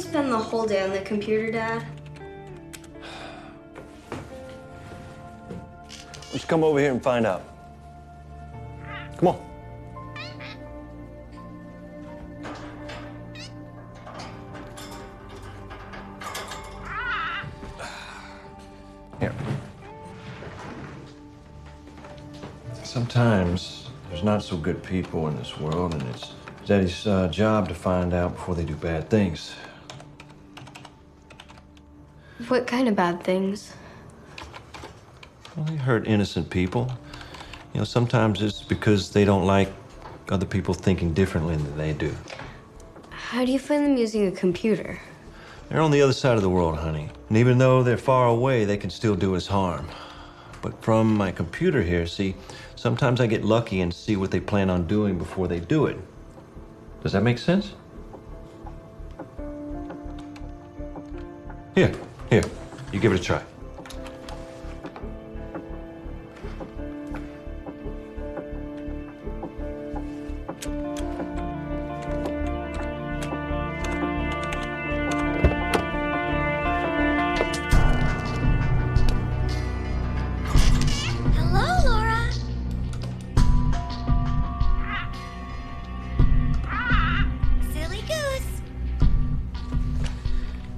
spend the whole day on the computer, Dad? Just come over here and find out. Come on. Here. Sometimes there's not so good people in this world, and it's Daddy's job to find out before they do bad things. What kind of bad things? Well, they hurt innocent people. You know, sometimes it's because they don't like other people thinking differently than they do. How do you find them using a computer? They're on the other side of the world, honey. And even though they're far away, they can still do us harm. But from my computer here, see, sometimes I get lucky and see what they plan on doing before they do it. Does that make sense? Here, you give it a try.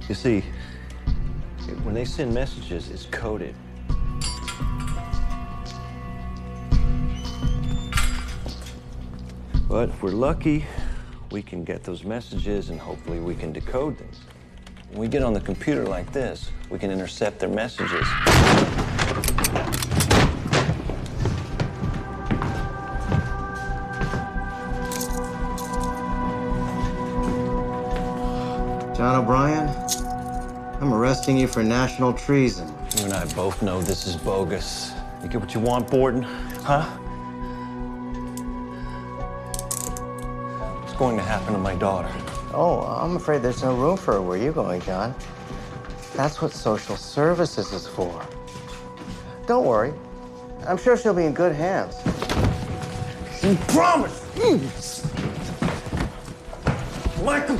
You see, when they send messages, it's coded. But if we're lucky, we can get those messages and hopefully we can decode them. When we get on the computer like this, we can intercept their messages. John O'Brien, I'm arresting you for national treason. You and I both know this is bogus. You get what you want, Borden, huh? What's going to happen to my daughter? Oh, I'm afraid there's no room for her. Where are you going, John? That's what social services is for. Don't worry. I'm sure she'll be in good hands. You promise! Michael!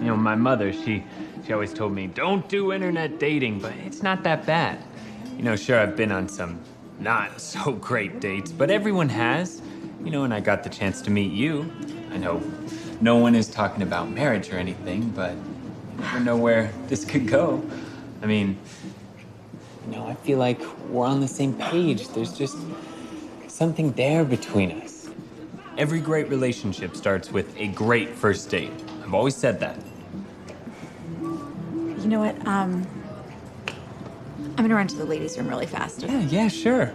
You know, my mother, she always told me, don't do internet dating, but it's not that bad. You know, sure, I've been on some not so great dates, but everyone has. You know, and I got the chance to meet you. I know no one is talking about marriage or anything, but you never know where this could go. I mean, you know, I feel like we're on the same page. There's just something there between us. Every great relationship starts with a great first date. I've always said that. You know what, I'm gonna run to the ladies' room really fast. Yeah, sure.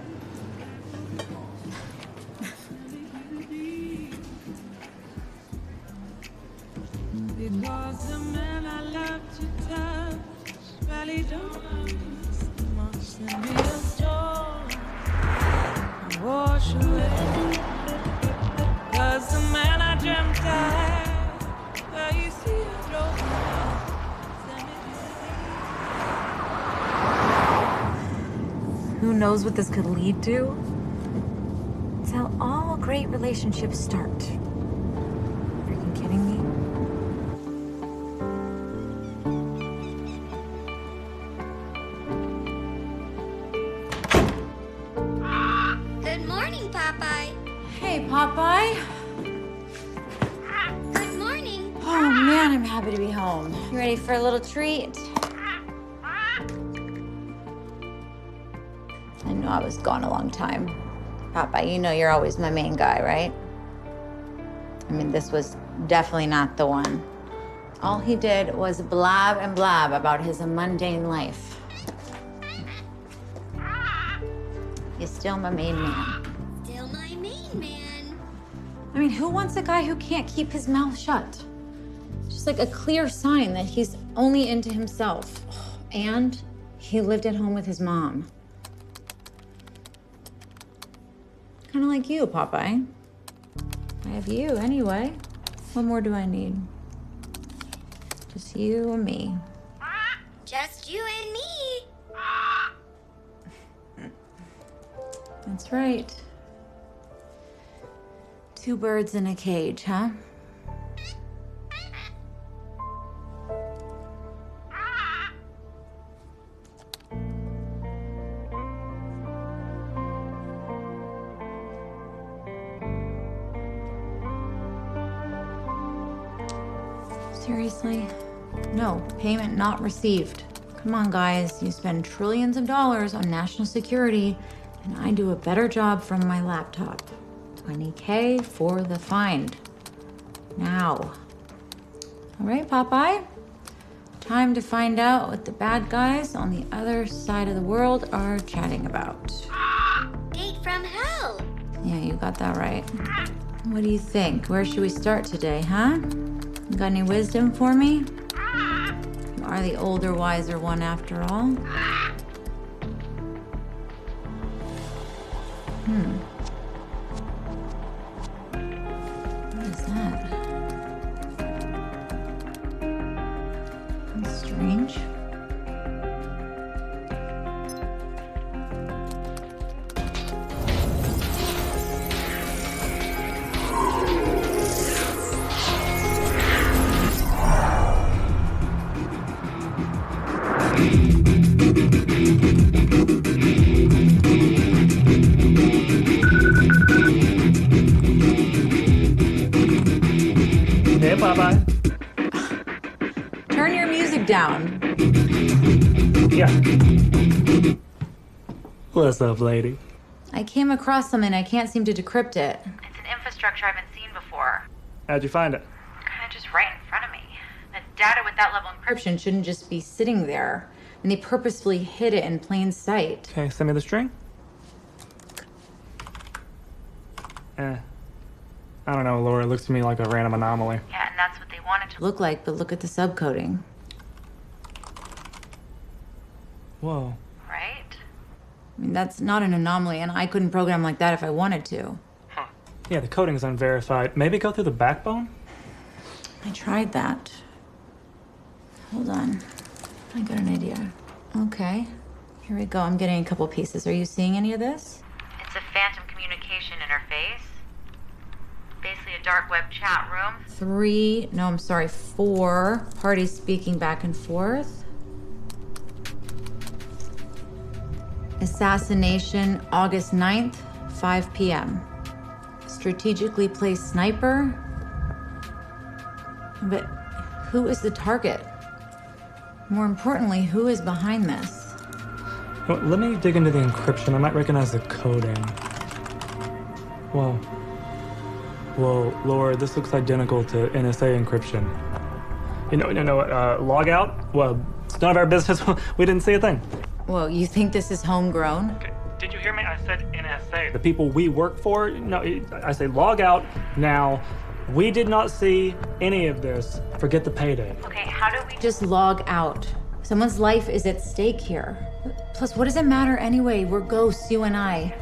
Because the man I love to touch really don't much. Send me a storm and wash away. Cause the man I dreamt I had, well, you see, I drove away. Who knows what this could lead to? It's how all great relationships start. Freaking kidding me? Good morning, Popeye. Hey, Popeye. Good morning. Oh, man, I'm happy to be home. You ready for a little treat? I know I was gone a long time. Popeye, you know you're always my main guy, right? I mean, this was definitely not the one. All he did was blab and blab about his mundane life. He's still my main man. Still my main man. I mean, who wants a guy who can't keep his mouth shut? Just like a clear sign that he's only into himself. And he lived at home with his mom. Kind of like you, Popeye. I have you anyway. What more do I need? Just you and me. Just you and me. That's right. Two birds in a cage, huh? Seriously? No, payment not received. Come on, guys. You spend trillions of dollars on national security, and I do a better job from my laptop. 20K for the find. Now. All right, Popeye. Time to find out what the bad guys on the other side of the world are chatting about. Date from hell. Yeah, you got that right. What do you think? Where should we start today, huh? You got any wisdom for me? You are the older, wiser one after all. What is that? That's strange. Hey, Popeye. Turn your music down. Yeah. What's up, lady? I came across something. I can't seem to decrypt it. It's an infrastructure I haven't seen before. How'd you find it? Kind of just right in front of me. The data with that level of encryption. Encryption shouldn't just be sitting there. And they purposefully hid it in plain sight. Okay, send me the string. I don't know, Laura. It looks to me like a random anomaly. Yeah, and that's what they wanted to Look like, but look at the subcoding. Whoa. right? I mean, that's not an anomaly, and I couldn't program like that if I wanted to. Yeah, the coding's unverified. Maybe go through the backbone? I tried that. Hold on. I got an idea. Okay. Here we go. I'm getting a couple pieces. Are you seeing any of this? It's a phantom communication interface. Basically a dark web chat room. 4 parties speaking back and forth. Assassination, August 9th, 5 p.m. Strategically placed sniper. But who is the target? More importantly, who is behind this? Well, let me dig into the encryption. I might recognize the coding. Whoa. Whoa, Laura, this looks identical to NSA encryption. Log out? Well, it's none of our business. We didn't see a thing. Whoa, you think this is homegrown? Okay, did you hear me? I said NSA. The people we work for, no, I say log out now. We did not see any of this. Forget the payday. Okay, how do we Just log out. Someone's life is at stake here. Plus, what does it matter anyway? We're ghosts, you and I.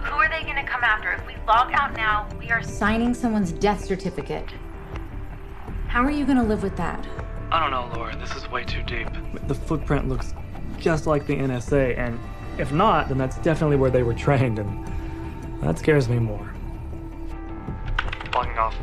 Who are they gonna come after? If we log out now, we are Signing someone's death certificate. How are you gonna live with that? I don't know, Laura. This is way too deep. The footprint looks just like the NSA, and if not, then that's definitely where they were trained, and that scares me more. Logging off.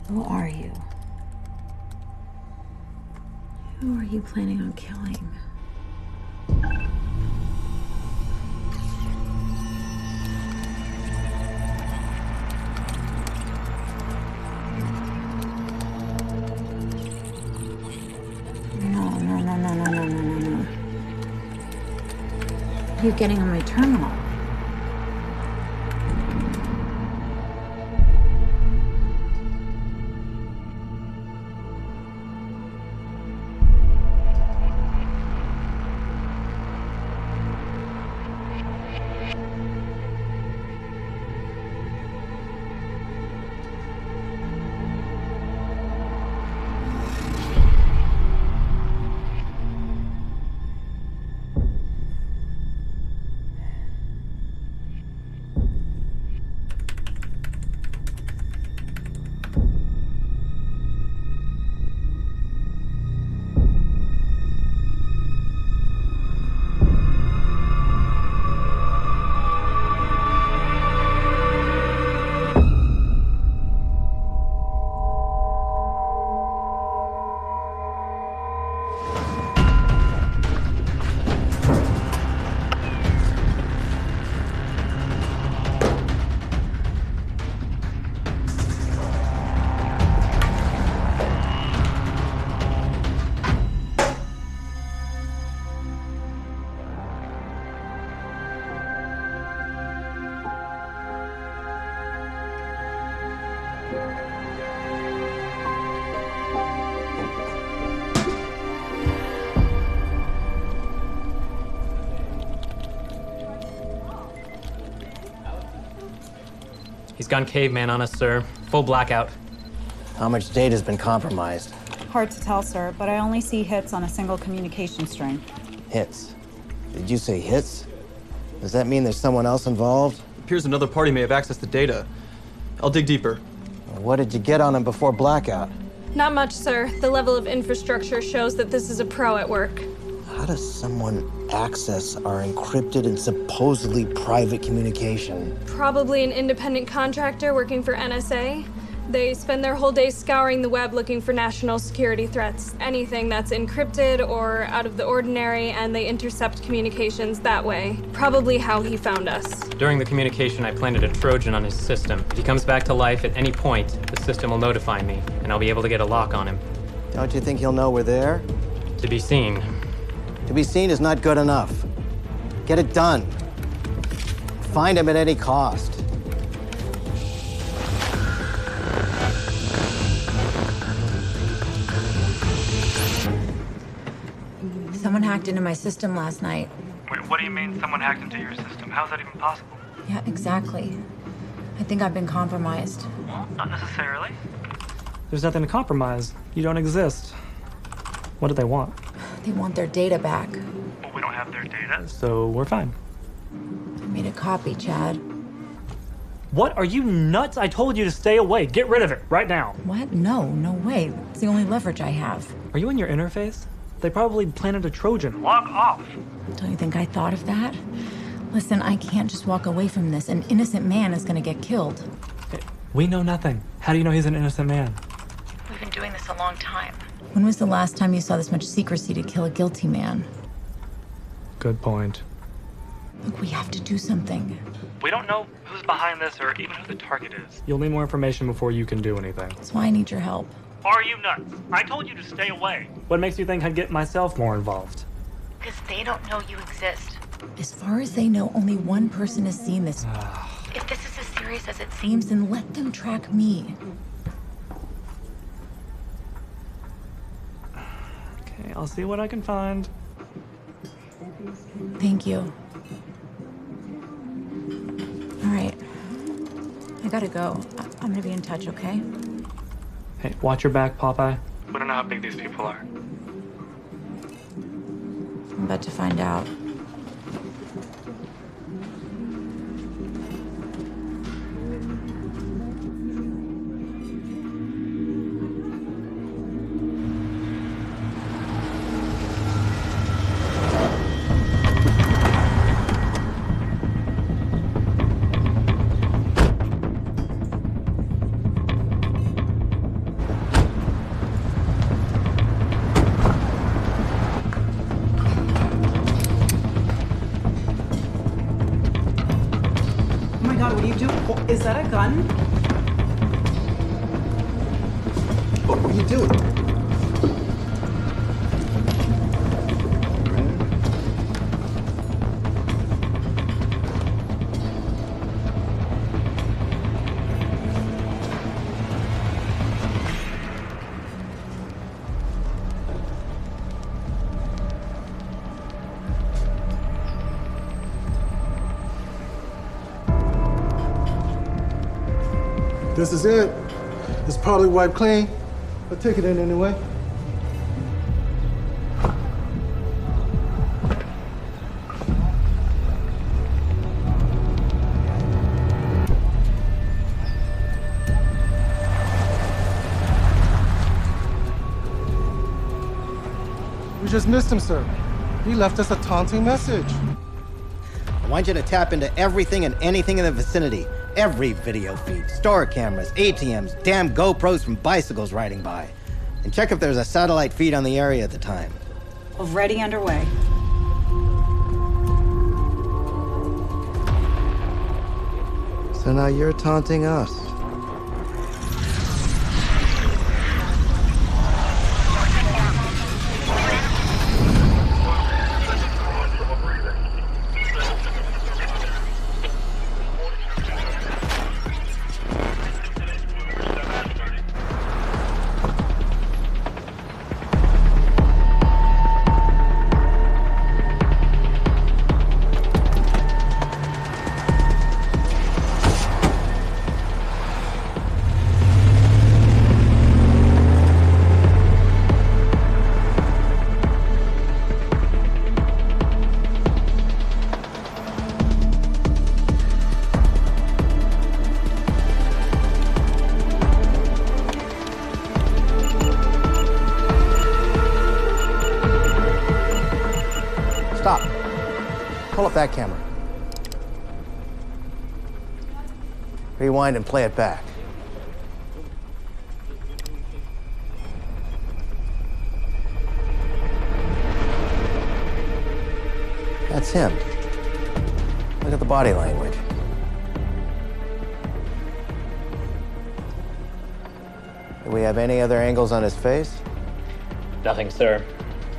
Who are you? Who are you planning on killing? No. What are you getting on my terminal? He's gone caveman on us, sir. Full blackout. How much data's been compromised? Hard to tell, sir, but I only see hits on a single communication string. Hits. Did you say hits? Does that mean there's someone else involved? Appears another party may have access to data. I'll dig deeper. What did you get on him before blackout? Not much, sir. The level of infrastructure shows that this is a pro at work. How does someone access our encrypted and supposedly private communication? Probably an independent contractor working for NSA. They spend their whole day scouring the web looking for national security threats. Anything that's encrypted or out of the ordinary, and they intercept communications that way. Probably how he found us. During the communication, I planted a Trojan on his system. If he comes back to life at any point, the system will notify me, and I'll be able to get a lock on him. Don't you think he'll know we're there? To be seen. To be seen is not good enough. Get it done. Find him at any cost. Someone hacked into my system last night. Wait, what do you mean someone hacked into your system? How's that even possible? Yeah, exactly. I think I've been compromised. Well, not necessarily. There's nothing to compromise. You don't exist. What do they want? They want their data back. Well, we don't have their data. So we're fine. I made a copy, Chad. What? Are you nuts? I told you to stay away. Get rid of it right now. What? No way. It's the only leverage I have. Are you in your interface? They probably planted a Trojan. Log off. Don't you think I thought of that? Listen, I can't just walk away from this. An innocent man is gonna get killed. We know nothing. How do you know he's an innocent man? We've been doing this a long time. When was the last time you saw this much secrecy to kill a guilty man? Good point. Look, we have to do something. We don't know who's behind this or even who the target is. You'll need more information before you can do anything. That's why I need your help. Are you nuts? I told you to stay away. What makes you think I'd get myself more involved? Because they don't know you exist. As far as they know, only one person has seen this. If this is as serious as it seems, Then let them track me. Okay, I'll see what I can find. Thank you. All right. I gotta go. I'm gonna be in touch, okay? Hey, watch your back, Popeye. We don't know how big these people are. I'm about to find out. Is that a gun? What are you doing? This is it. It's probably wiped clean. But take it in anyway. We just missed him, sir. He left us a taunting message. I want you to tap into everything and anything in the vicinity. Every video feed, store cameras, ATMs, damn GoPros from bicycles riding by. And check if there's a satellite feed on the area at the time. Already underway. So now you're taunting us. Stop. Pull up that camera. Rewind and play it back. That's him. Look at the body language. Do we have any other angles on his face? Nothing, sir.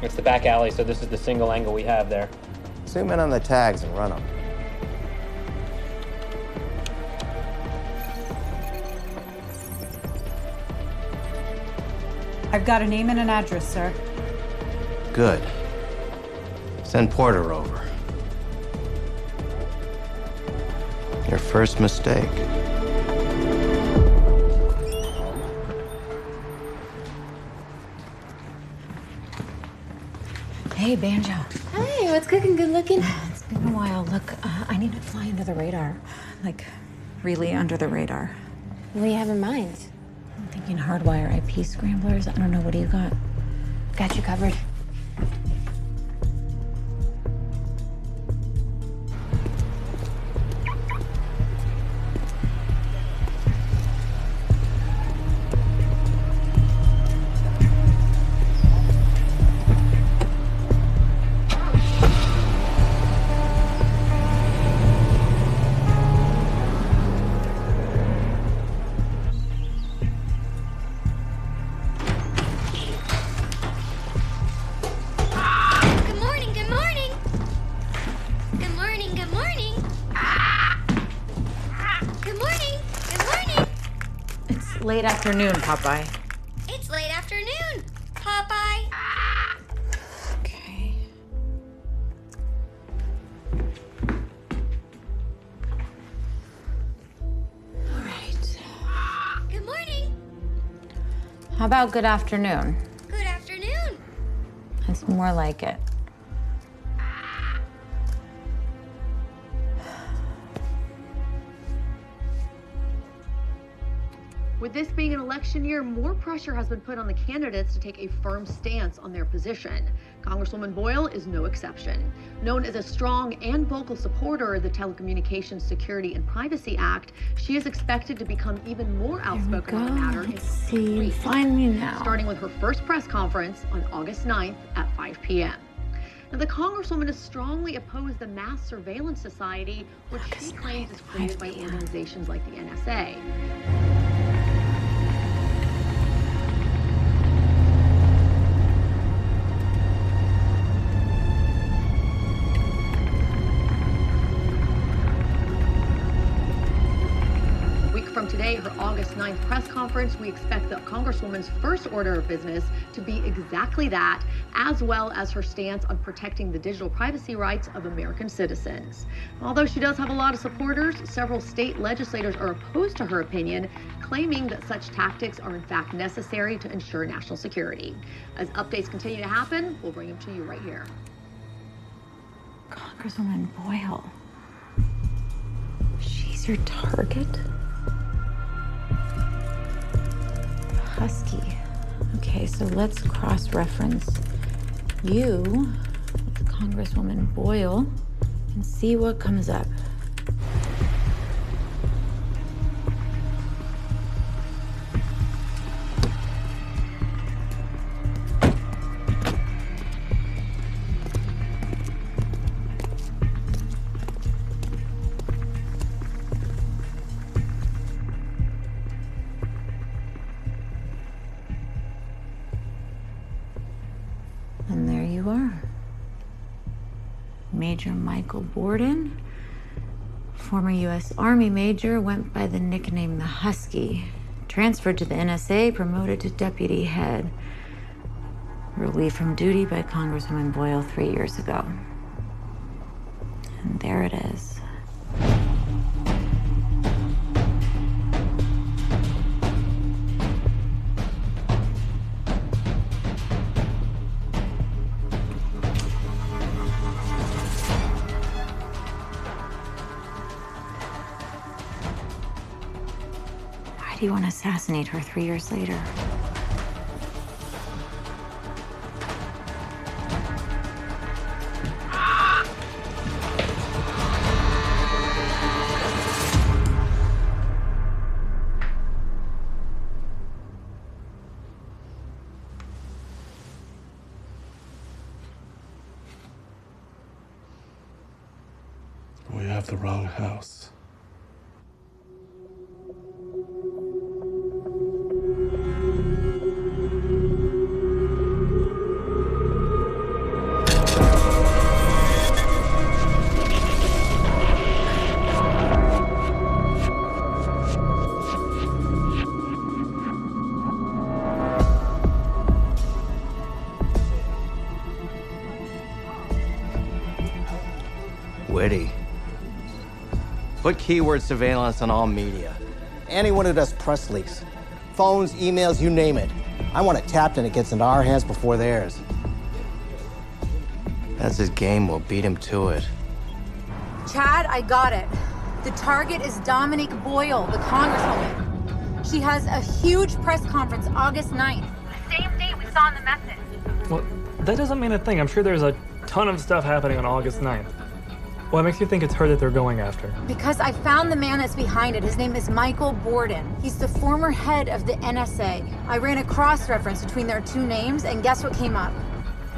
It's the back alley, so this is the single angle we have there. Zoom in on the tags and run them. I've got a name and an address, sir. Good. Send Porter over. Your first mistake. Hey, Banjo. Hey, what's cooking? Good looking? It's been a while. Look, I need to fly under the radar. Like, really under the radar. What do you have in mind? I'm thinking hardwire IP scramblers. I don't know. What do you got? Got you covered. Late afternoon, Popeye. It's late afternoon, Popeye. Okay. All right. Good morning. How about good afternoon? Good afternoon. That's more like it. With this being an election year, more pressure has been put on the candidates to take a firm stance on their position. Congresswoman Boyle is no exception. Known as a strong and vocal supporter of the Telecommunications Security and Privacy Act, she is expected to become even more outspoken on the matter in See, find me now. starting with her first press conference on August 9th at 5 p.m. Now, the Congresswoman has strongly opposed the mass surveillance society, which she claims is created by organizations like the NSA. From today, her August 9th press conference, we expect the Congresswoman's first order of business to be exactly that, as well as her stance on protecting the digital privacy rights of American citizens. Although she does have a lot of supporters, several state legislators are opposed to her opinion, claiming that such tactics are in fact necessary to ensure national security. As updates continue to happen, we'll bring them to you right here. Congresswoman Boyle. She's your target? Husky. Okay, so let's cross-reference you with Congresswoman Boyle and see what comes up. And there you are. Major Michael Borden, former U.S. Army major, went by the nickname the Husky. Transferred to the NSA, promoted to deputy head. Relieved from duty by Congresswoman Boyle 3 years ago. And there it is. Why do you want to assassinate her 3 years later? We have the wrong house. Witty. Put keyword surveillance on all media. Anyone who does press leaks. Phones, emails, you name it. I want it tapped and it gets into our hands before theirs. That's his game, we'll beat him to it. Chad, I got it. The target is Dominique Boyle, the Congresswoman. She has a huge press conference August 9th. The same date we saw in the message. Well, that doesn't mean a thing. I'm sure there's a ton of stuff happening on August 9th. What makes you think it's her that they're going after? Because I found the man that's behind it. His name is Michael Borden. He's the former head of the NSA. I ran a cross-reference between their two names, and guess what came up?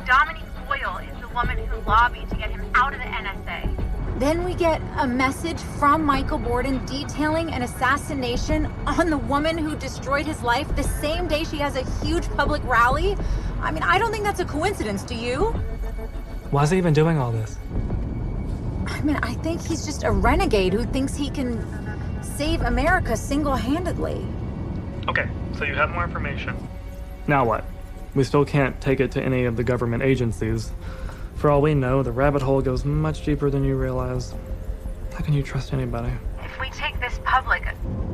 Dominique Boyle is the woman who lobbied to get him out of the NSA. Then we get a message from Michael Borden detailing an assassination on the woman who destroyed his life the same day she has a huge public rally. I mean, I don't think that's a coincidence, do you? Why is he even doing all this? I mean, I think he's just a renegade who thinks he can save America single-handedly. Okay, so you have more information. Now what? We still can't take it to any of the government agencies. For all we know, the rabbit hole goes much deeper than you realize. How can you trust anybody? If we take this public...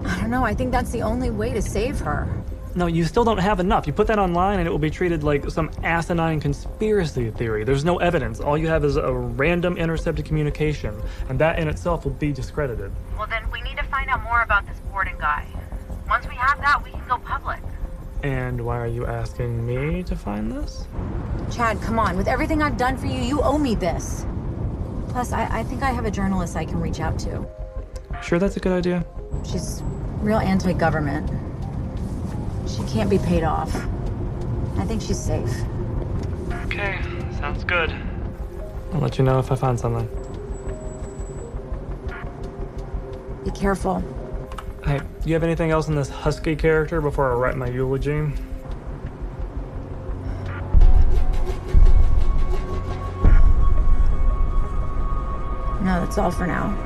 I don't know, I think that's the only way to save her. No, you still don't have enough. You put that online and it will be treated like some asinine conspiracy theory. There's no evidence. All you have is a random intercepted communication, and that in itself will be discredited. Well, then we need to find out more about this Borden guy. Once we have that, we can go public. And why are you asking me to find this? Chad, come on. With everything I've done for you, you owe me this. Plus, I think I have a journalist I can reach out to. Sure that's a good idea? She's real anti-government. She can't be paid off. I think she's safe. Okay, sounds good. I'll let you know if I find something. Be careful. Hey, do you have anything else in this Husky character before I write my eulogy? No, that's all for now.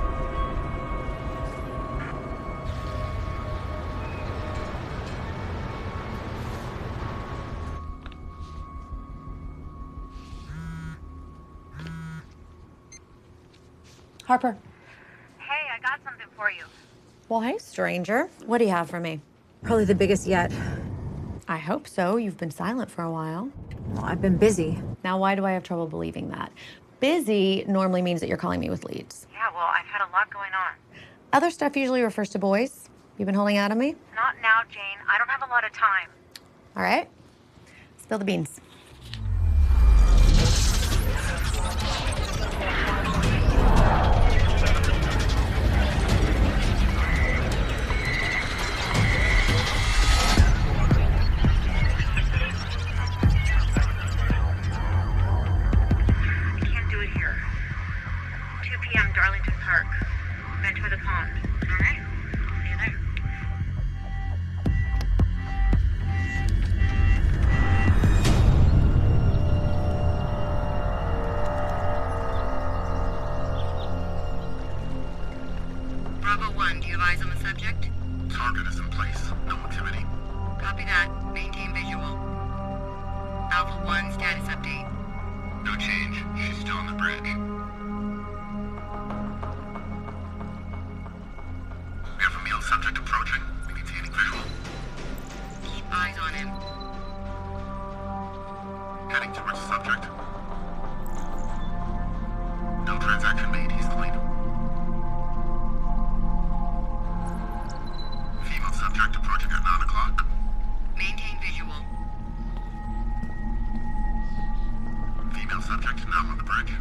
Harper. Hey, I got something for you. Well, hey, stranger. What do you have for me? Probably the biggest yet. I hope so. You've been silent for a while. Well, I've been busy. Now, why do I have trouble believing that? Busy normally means that you're calling me with leads. Yeah, well, I've had a lot going on. Other stuff usually refers to boys. You've been holding out on me? Not now, Jane. I don't have a lot of time. All right. Spill the beans. I can't do it here. 2 p.m. Darlington Park. Venture the Pond. All right? See you there. Bravo 1, do you have eyes on the subject? Target is in place. No activity. Copy that. Maintain visual. Alpha 1, status update. No change. She's still on the bridge. We have a male subject approaching. Maintaining visual. Keep eyes on him. Heading towards the subject. No transaction made. He's the lead. Female subject approaching at 9 o'clock. Maintain visual. Female subject now on the bridge.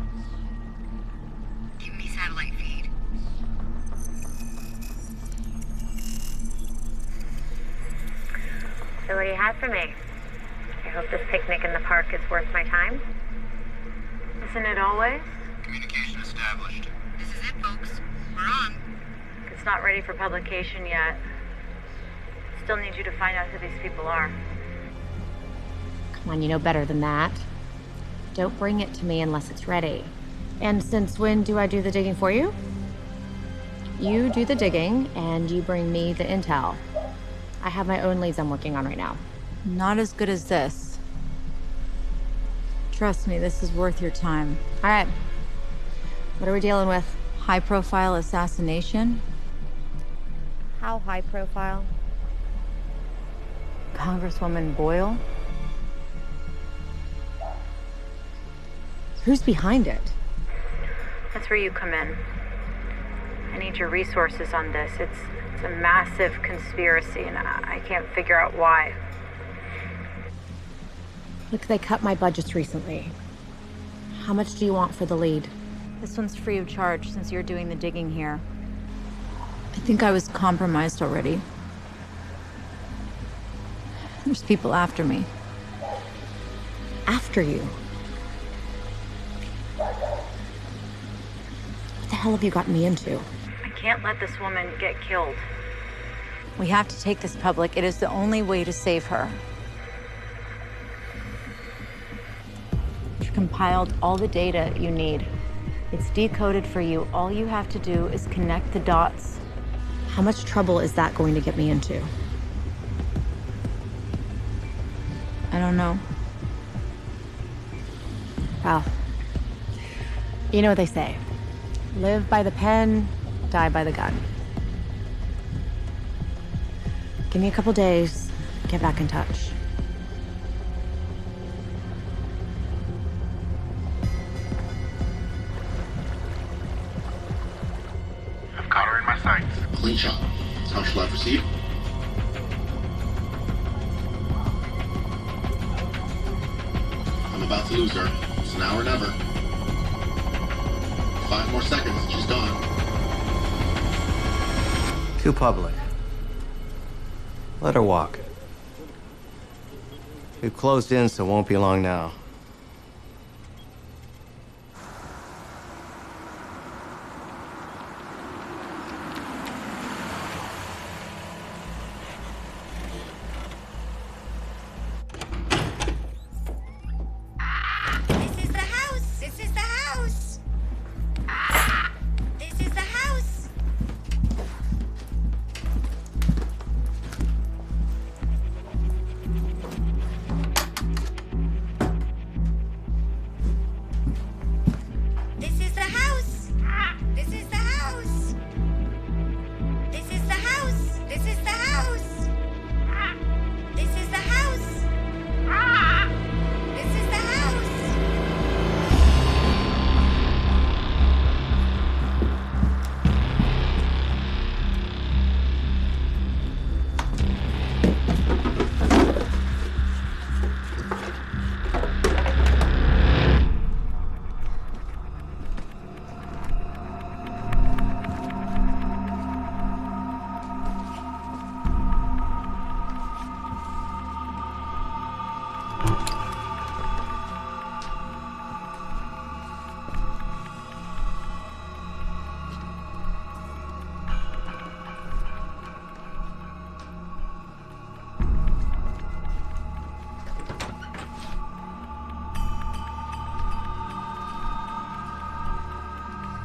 Give me satellite feed. So what do you have for me? I hope this picnic in the park is worth my time. Isn't it always? Communication established. This is it, folks. We're on. It's not ready for publication yet. Still need you to find out who these people are. Come on, you know better than that. Don't bring it to me unless it's ready. And since when do I do the digging for you? You do the digging, and you bring me the intel. I have my own leads I'm working on right now. Not as good as this. Trust me, this is worth your time. All right. What are we dealing with? High-profile assassination. How high profile? Congresswoman Boyle? Who's behind it? That's where you come in. I need your resources on this. It's a massive conspiracy, and I can't figure out why. Look, they cut my budgets recently. How much do you want for the lead? This one's free of charge since you're doing the digging here. I think I was compromised already. There's people after me. After you? What the hell have you gotten me into? I can't let this woman get killed. We have to take this public. It is the only way to save her. We've compiled all the data you need. It's decoded for you. All you have to do is connect the dots. How much trouble is that going to get me into? I don't know. Well, you know what they say. Live by the pen, die by the gun. Give me a couple days, get back in touch. I've caught her in my sights. Clean shot. How shall I proceed? I'm about to lose her. It's now or never. 5 more seconds, she's gone. Too public. Let her walk. We've closed in, so it won't be long now.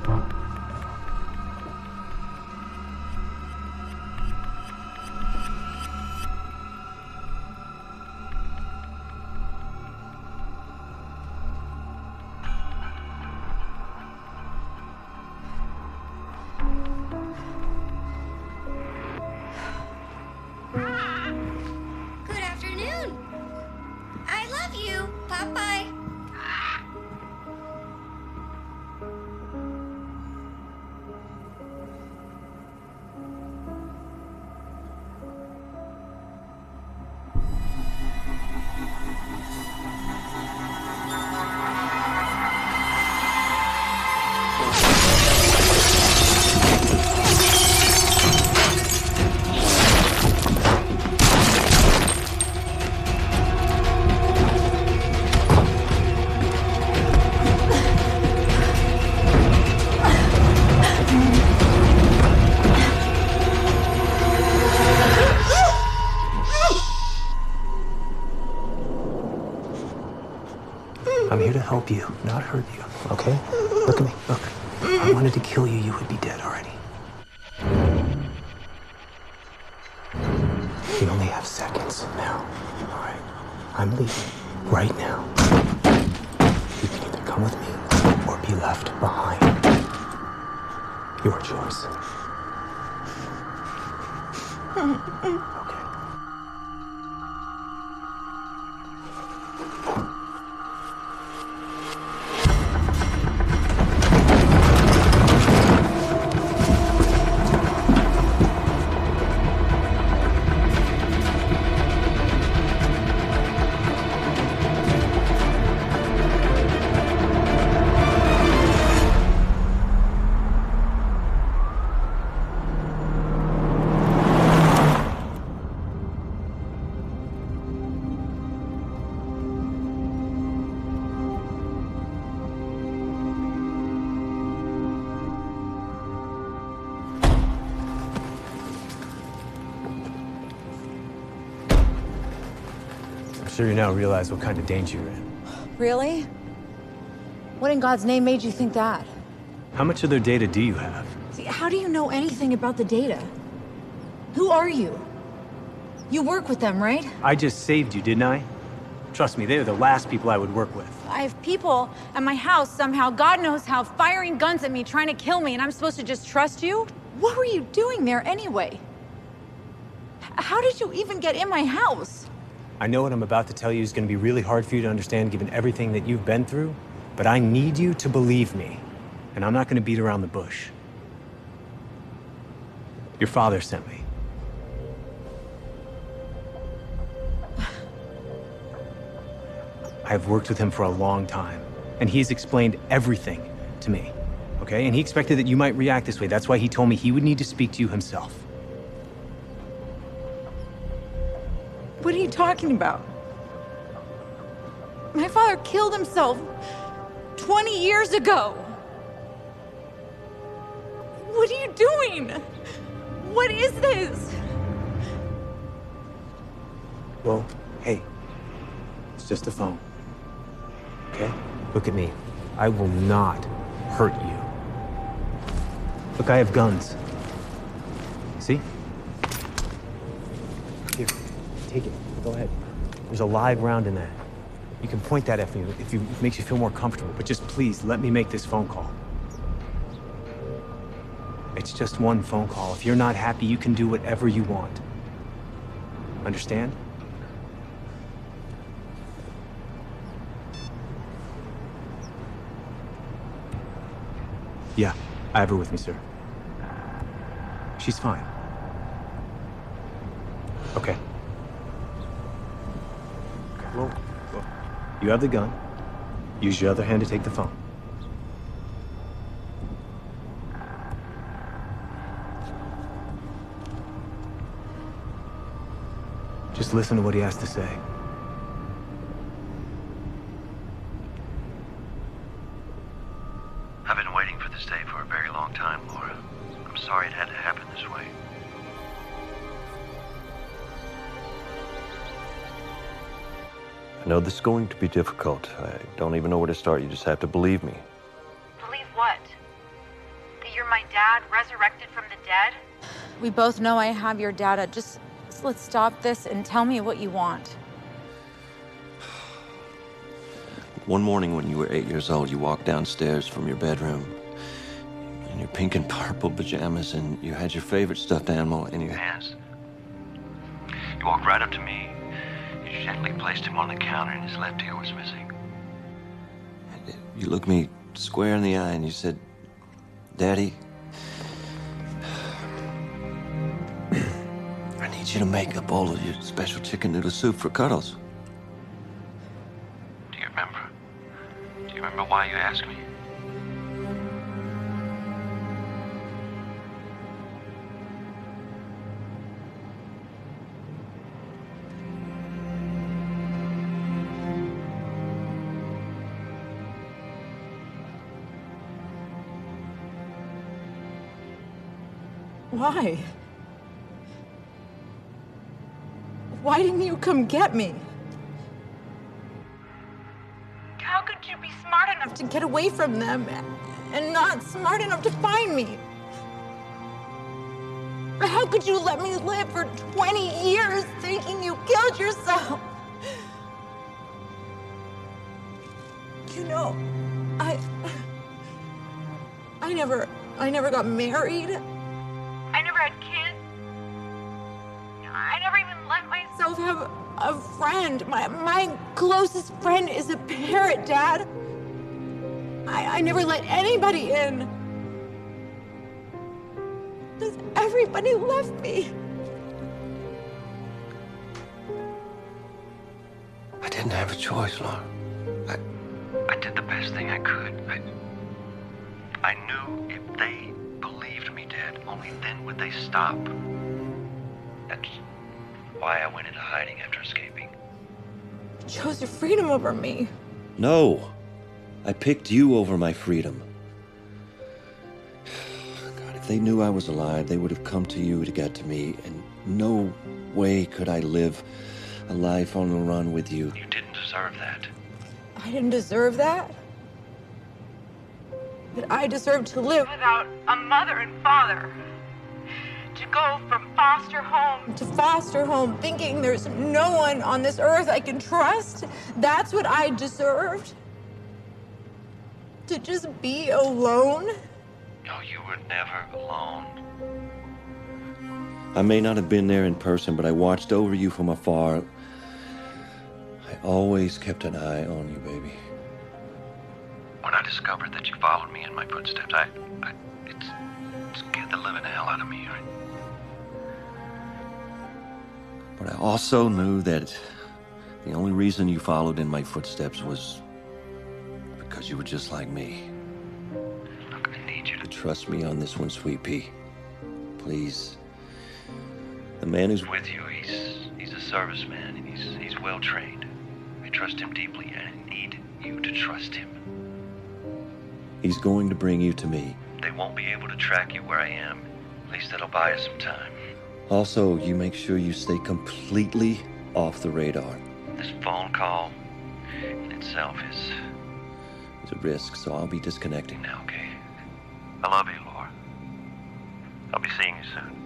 Good afternoon. I love you, Popeye. I'm here to help you, not hurt you, okay? Look at me, look. If I wanted to kill you, you would be dead already. We only have seconds now, all right? I'm leaving right now. You can either come with me or be left behind. Your choice. I'm sure you now realize what kind of danger you're in. Really? What in God's name made you think that? How much of their data do you have? See, how do you know anything about the data? Who are you? You work with them, right? I just saved you, didn't I? Trust me, they're the last people I would work with. I have people at my house somehow, God knows how, firing guns at me, trying to kill me, and I'm supposed to just trust you? What were you doing there anyway? How did you even get in my house? I know what I'm about to tell you is going to be really hard for you to understand given everything that you've been through, but I need you to believe me, and I'm not going to beat around the bush. Your father sent me. I've worked with him for a long time, and he's explained everything to me, okay? And he expected that you might react this way. That's why he told me he would need to speak to you himself. What are you talking about? My father killed himself 20 years ago. What are you doing? What is this? Well, hey, it's just a phone, okay? Look at me. I will not hurt you. Look, I have guns. See? Here, take it. Go ahead. There's a live round in that. You can point that at me if it makes you feel more comfortable, but just please let me make this phone call. It's just one phone call. If you're not happy, you can do whatever you want. Understand? Yeah, I have her with me, sir. She's fine. Okay. Well, you have the gun. Use your other hand to take the phone. Just listen to what he has to say. I've been waiting for this day for a very long time, Laura. I'm sorry it had to happen this way. I know this is going to be difficult. I don't even know where to start. You just have to believe me. Believe what? dad resurrected from the dead? We both know I have your data. Just let's stop this and tell me what you want. One morning when you were 8 years old, you walked downstairs from your bedroom in your pink and purple pajamas, and you had your favorite stuffed animal in your hands. You walked right up to me. You gently placed him on the counter, and his left ear was missing. You looked me square in the eye, and you said, "Daddy, I need you to make a bowl of your special chicken noodle soup for Cuddles." Do you remember? Do you remember why you asked me? Why? Why didn't you come get me? How could you be smart enough to get away from them and not smart enough to find me? How could you let me live for 20 years thinking you killed yourself? You know, I never got married. I never had kids. I never even let myself have a friend. My closest friend is a parrot, Dad. I never let anybody in. Because everybody left me. I didn't have a choice, Laura. I did the best thing I could. I knew if they believed me dead, only then would they stop. That's why I went into hiding after escaping. You chose your freedom over me. No, I picked you over my freedom. God, if they knew I was alive, they would have come to you to get to me, and no way could I live a life on the run with you. You didn't deserve that. I didn't deserve that. But I deserve to live without a mother and father. To go from foster home to foster home, thinking there's no one on this earth I can trust. That's what I deserved. To just be alone. No, you were never alone. I may not have been there in person, but I watched over you from afar. I always kept an eye on you, baby. When I discovered that you followed me in my footsteps, it scared the living hell out of me. But I also knew that the only reason you followed in my footsteps was because you were just like me. Look, I need you to trust me on this one, Sweet Pea. Please. The man who's with you, he's a serviceman, and he's well trained. I trust him deeply, and I need you to trust him. He's going to bring you to me. They won't be able to track you where I am. At least that'll buy us some time. Also, you make sure you stay completely off the radar. This phone call in itself is a risk, so I'll be disconnecting now, okay? I love you, Laura. I'll be seeing you soon.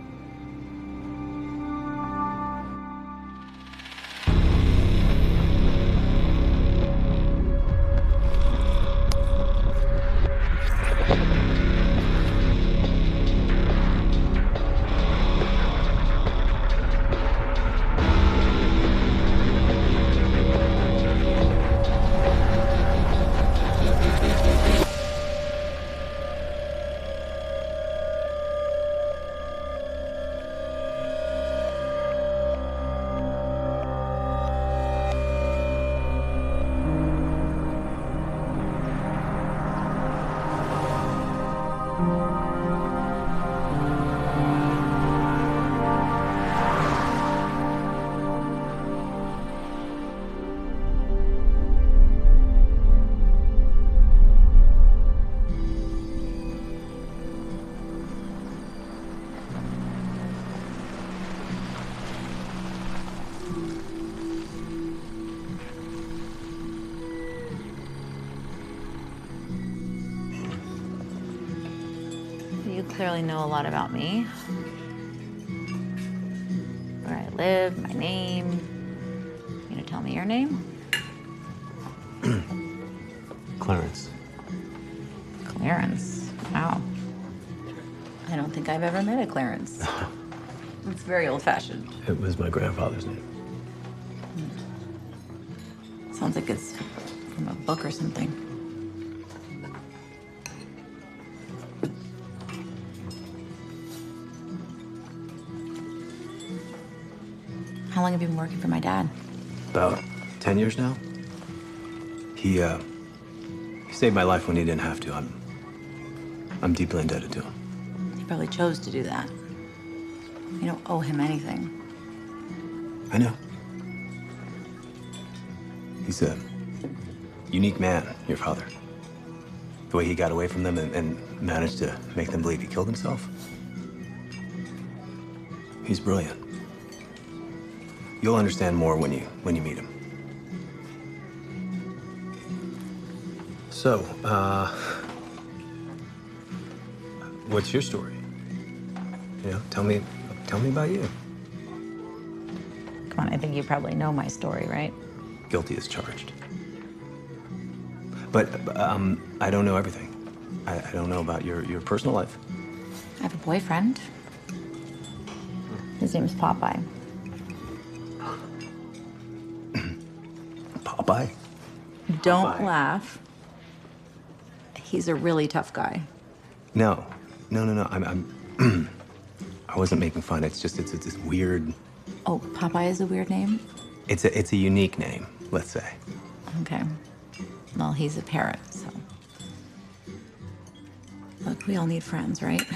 clearly know a lot about me. Where I live, my name. You gonna tell me your name? Clarence. Clarence. Wow. I don't think I've ever met a Clarence. It's very old-fashioned. It was my grandfather's name. Sounds like it's from a book or something. How long have you been working for my dad? About 10 years now. He saved my life when he didn't have to. I'm deeply indebted to him. He probably chose to do that. You don't owe him anything. I know. He's a unique man, your father. The way he got away from them and managed to make them believe he killed himself. He's brilliant. You'll understand more when you meet him. So, what's your story? You know, tell me about you. Come on, I think you probably know my story, right? Guilty as charged. But I don't know everything. I don't know about your personal life. I have a boyfriend. His name's Popeye. Popeye? Don't laugh. He's a really tough guy. No. I'm I wasn't making fun. It's just it's this weird. Oh, Popeye is a weird name? It's a unique name, let's say. Okay. Well, he's a parrot, so. Look, we all need friends, right?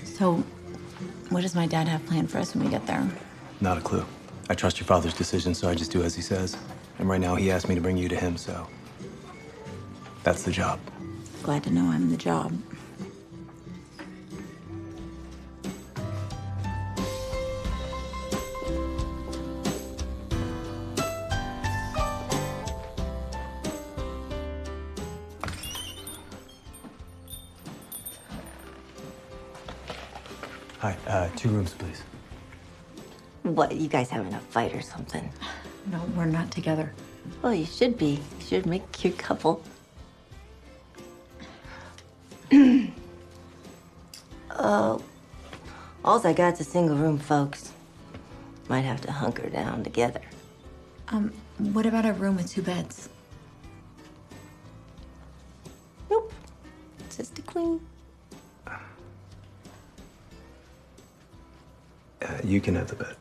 So, what does my dad have planned for us when we get there? Not a clue. I trust your father's decision, so I just do as he says. And right now, he asked me to bring you to him, so that's the job. Glad to know I'm the job. Hi, 2 rooms, please. What, you guys having a fight or something? No, we're not together. Well, you should be. You should make a cute couple. Alls I got's a single room, folks. Might have to hunker down together. What about a room with 2 beds? Nope. Just a queen. You can have the bed.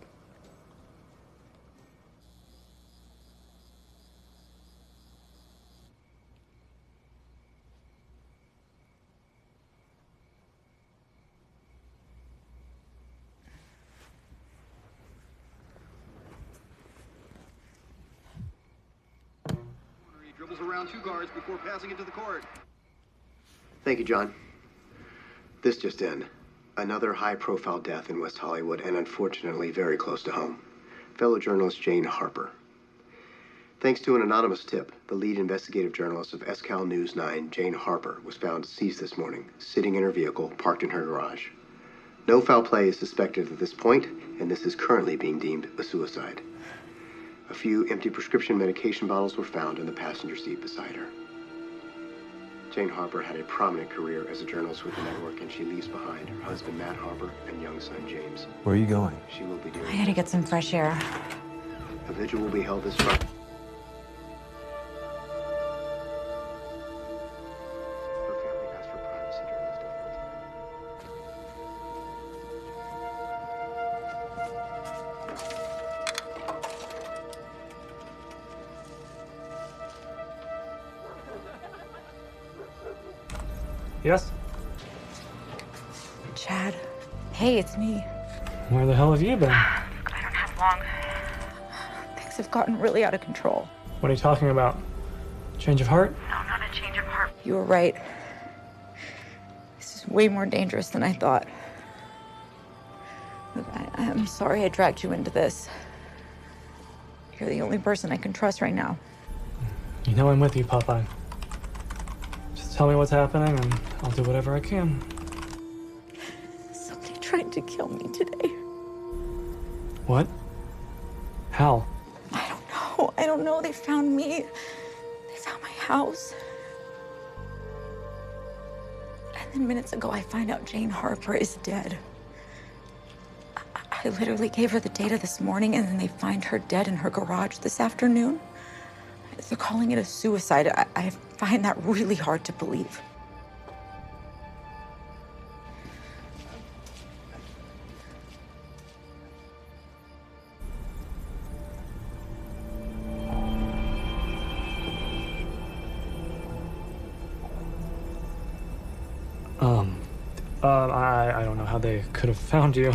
He dribbles around 2 guards before passing it to the court. Thank you, John. This just in. Another high-profile death in West Hollywood, and unfortunately very close to home. Fellow journalist Jane Harper. Thanks to an anonymous tip, the lead investigative journalist of SCAL News 9, Jane Harper, was found deceased this morning, sitting in her vehicle, parked in her garage. No foul play is suspected at this point, and this is currently being deemed a suicide. A few empty prescription medication bottles were found in the passenger seat beside her. Jane Harper had a prominent career as a journalist with the network, and she leaves behind her husband, Matt Harper, and young son, James. Where are you going? She will be doing. I gotta get some fresh air. A vigil will be held this Friday. Her family asked for privacy during this difficult time. Yes? Chad. Hey, it's me. Where the hell have you been? I don't have long. Things have gotten really out of control. What are you talking about? Change of heart? No, not a change of heart. You were right. This is way more dangerous than I thought. Look, I'm sorry I dragged you into this. You're the only person I can trust right now. You know I'm with you, Popeye. Just tell me what's happening and I'll do whatever I can. Somebody tried to kill me today. What? How? I don't know. They found me. They found my house. And then minutes ago, I find out Jane Harper is dead. I literally gave her the data this morning, and then they find her dead in her garage this afternoon. They're calling it a suicide. I find that really hard to believe. I don't know how they could have found you.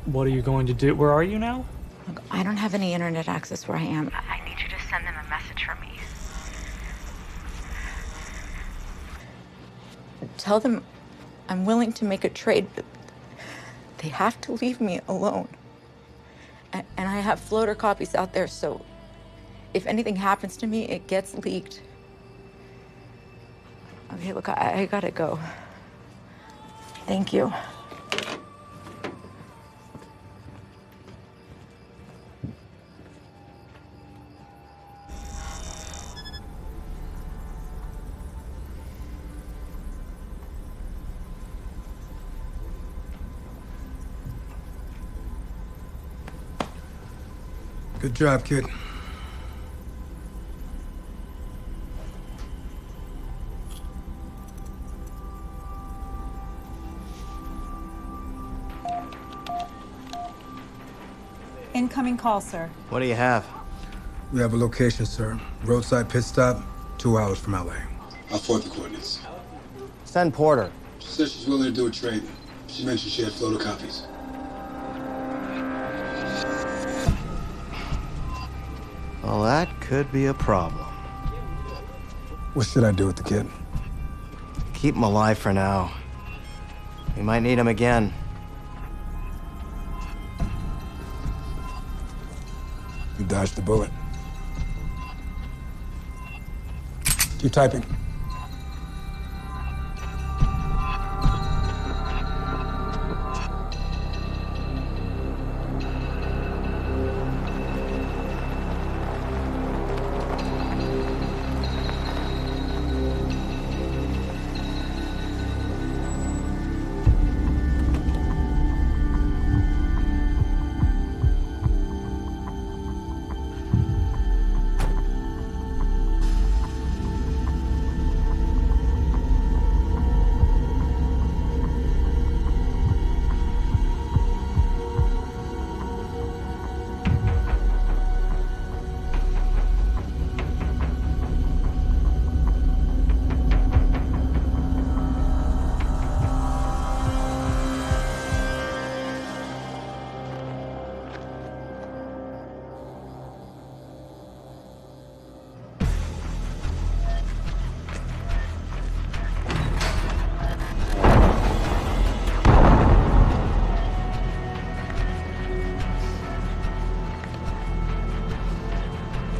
What are you going to do? Where are you now? Look, I don't have any internet access where I am. I need you to send them a message from me. Tell them I'm willing to make a trade, but they have to leave me alone. And I have floater copies out there, so if anything happens to me, it gets leaked. Okay, look, I gotta go. Thank you. Good job, kid. Incoming call, sir. What do you have? We have a location, sir. Roadside pit stop, 2 hours from LA. I'll forward the coordinates. Send Porter. She said she's willing to do a trade. She mentioned she had floater copies. Well, that could be a problem. What should I do with the kid? Keep him alive for now. We might need him again. You dodged the bullet. Keep typing.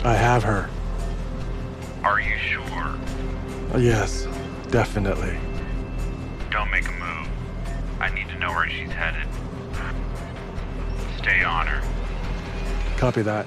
I have her. Are you sure? Yes, definitely. Don't make a move. I need to know where she's headed. Stay on her. Copy that.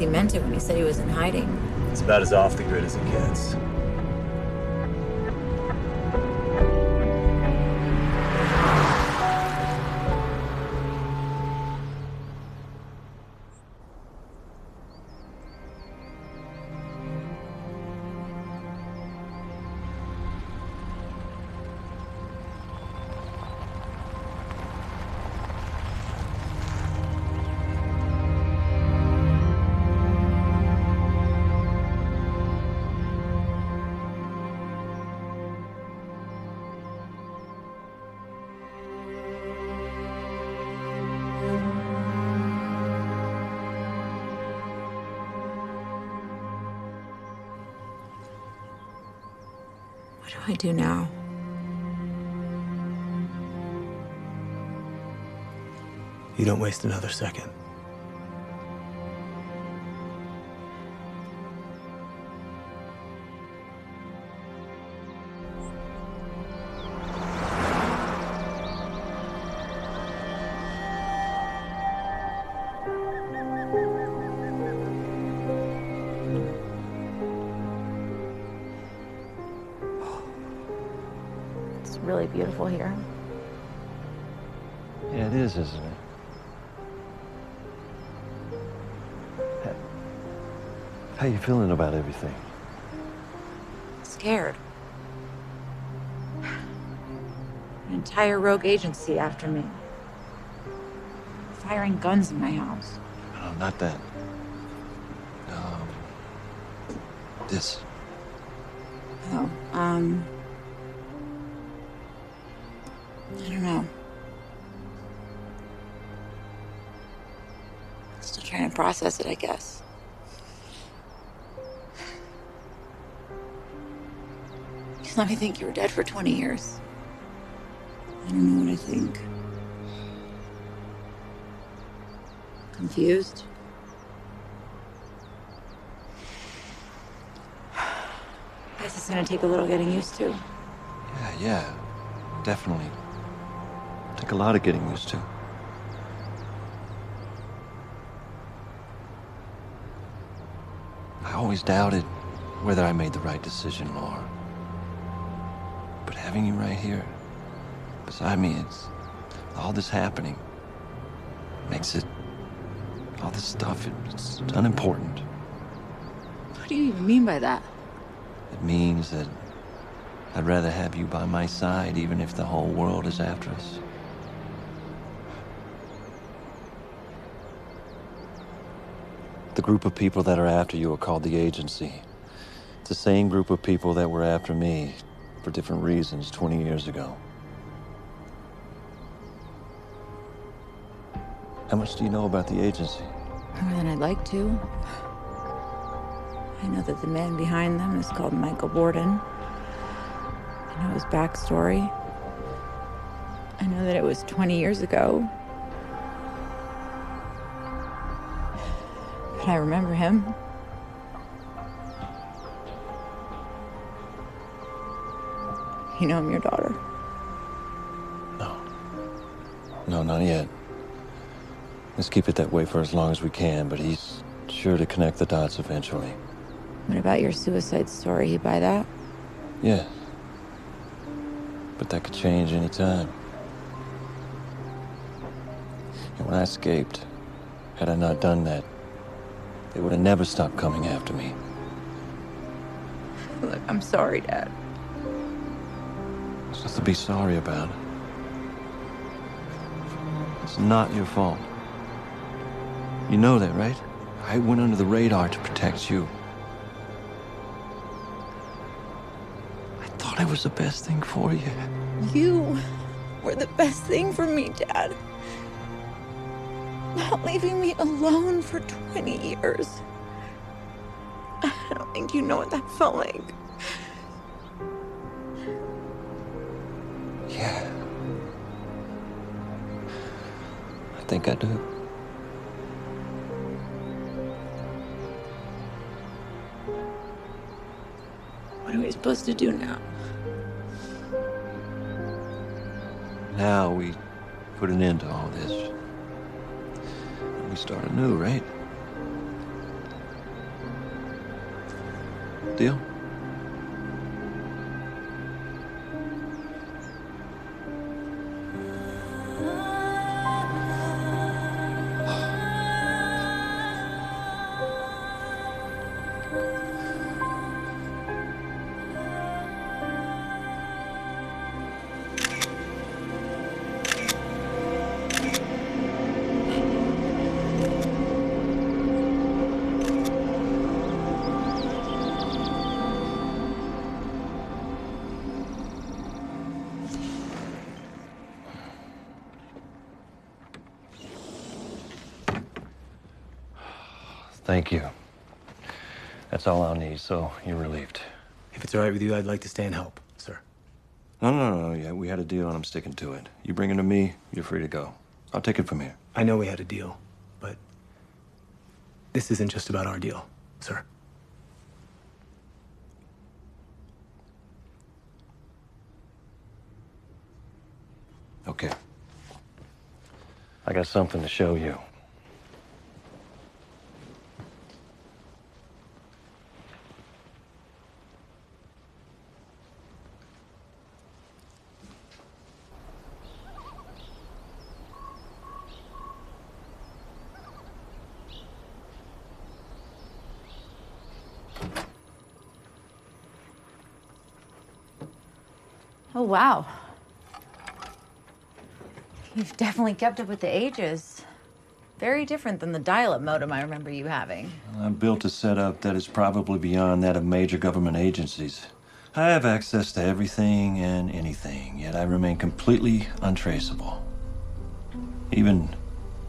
he meant it when he said he was in hiding. It's about as off the grid as it gets. What do I do now? You don't waste another second. It's really beautiful here. Yeah, it is, isn't it? How you feeling about everything? Scared. An entire rogue agency after me. Firing guns in my house. No, not that. This. Oh, I don't know. Still trying to process it, I guess. You let me think you were dead for 20 years. I don't know what I think. Confused? Guess it's gonna take a little getting used to. Yeah, definitely. Take a lot of getting used to. I always doubted whether I made the right decision, Laura. But having you right here, beside me, it's all this happening makes it, all this stuff, it's unimportant. What do you even mean by that? It means that I'd rather have you by my side, even if the whole world is after us. The group of people that are after you are called the agency. It's the same group of people that were after me for different reasons 20 years ago. How much do you know about the agency? More than I'd like to. I know that the man behind them is called Michael Borden. I know his backstory. I know that it was 20 years ago. But I remember him. You know I'm your daughter. No, not yet. Let's keep it that way for as long as we can, but he's sure to connect the dots eventually. What about your suicide story? You buy that? Yeah. But that could change any time. And when I escaped, had I not done that, they would have never stopped coming after me. Look, I'm sorry, Dad. There's nothing to be sorry about. It's not your fault. You know that, right? I went under the radar to protect you. I thought it was the best thing for you. You were the best thing for me, Dad. Not leaving me alone for 20 years. I don't think you know what that felt like. Yeah. I think I do. What are we supposed to do now? Now we put an end to all this. And we start anew, right? Deal? Thank you. That's all I'll need, so you're relieved. If it's all right with you, I'd like to stay and help, sir. No. Yeah, we had a deal and I'm sticking to it. You bring it to me, you're free to go. I'll take it from here. I know we had a deal, but this isn't just about our deal, sir. Okay. I got something to show you. Oh, wow. You've definitely kept up with the ages. Very different than the dial-up modem I remember you having. I built a setup that is probably beyond that of major government agencies. I have access to everything and anything, yet I remain completely untraceable. Even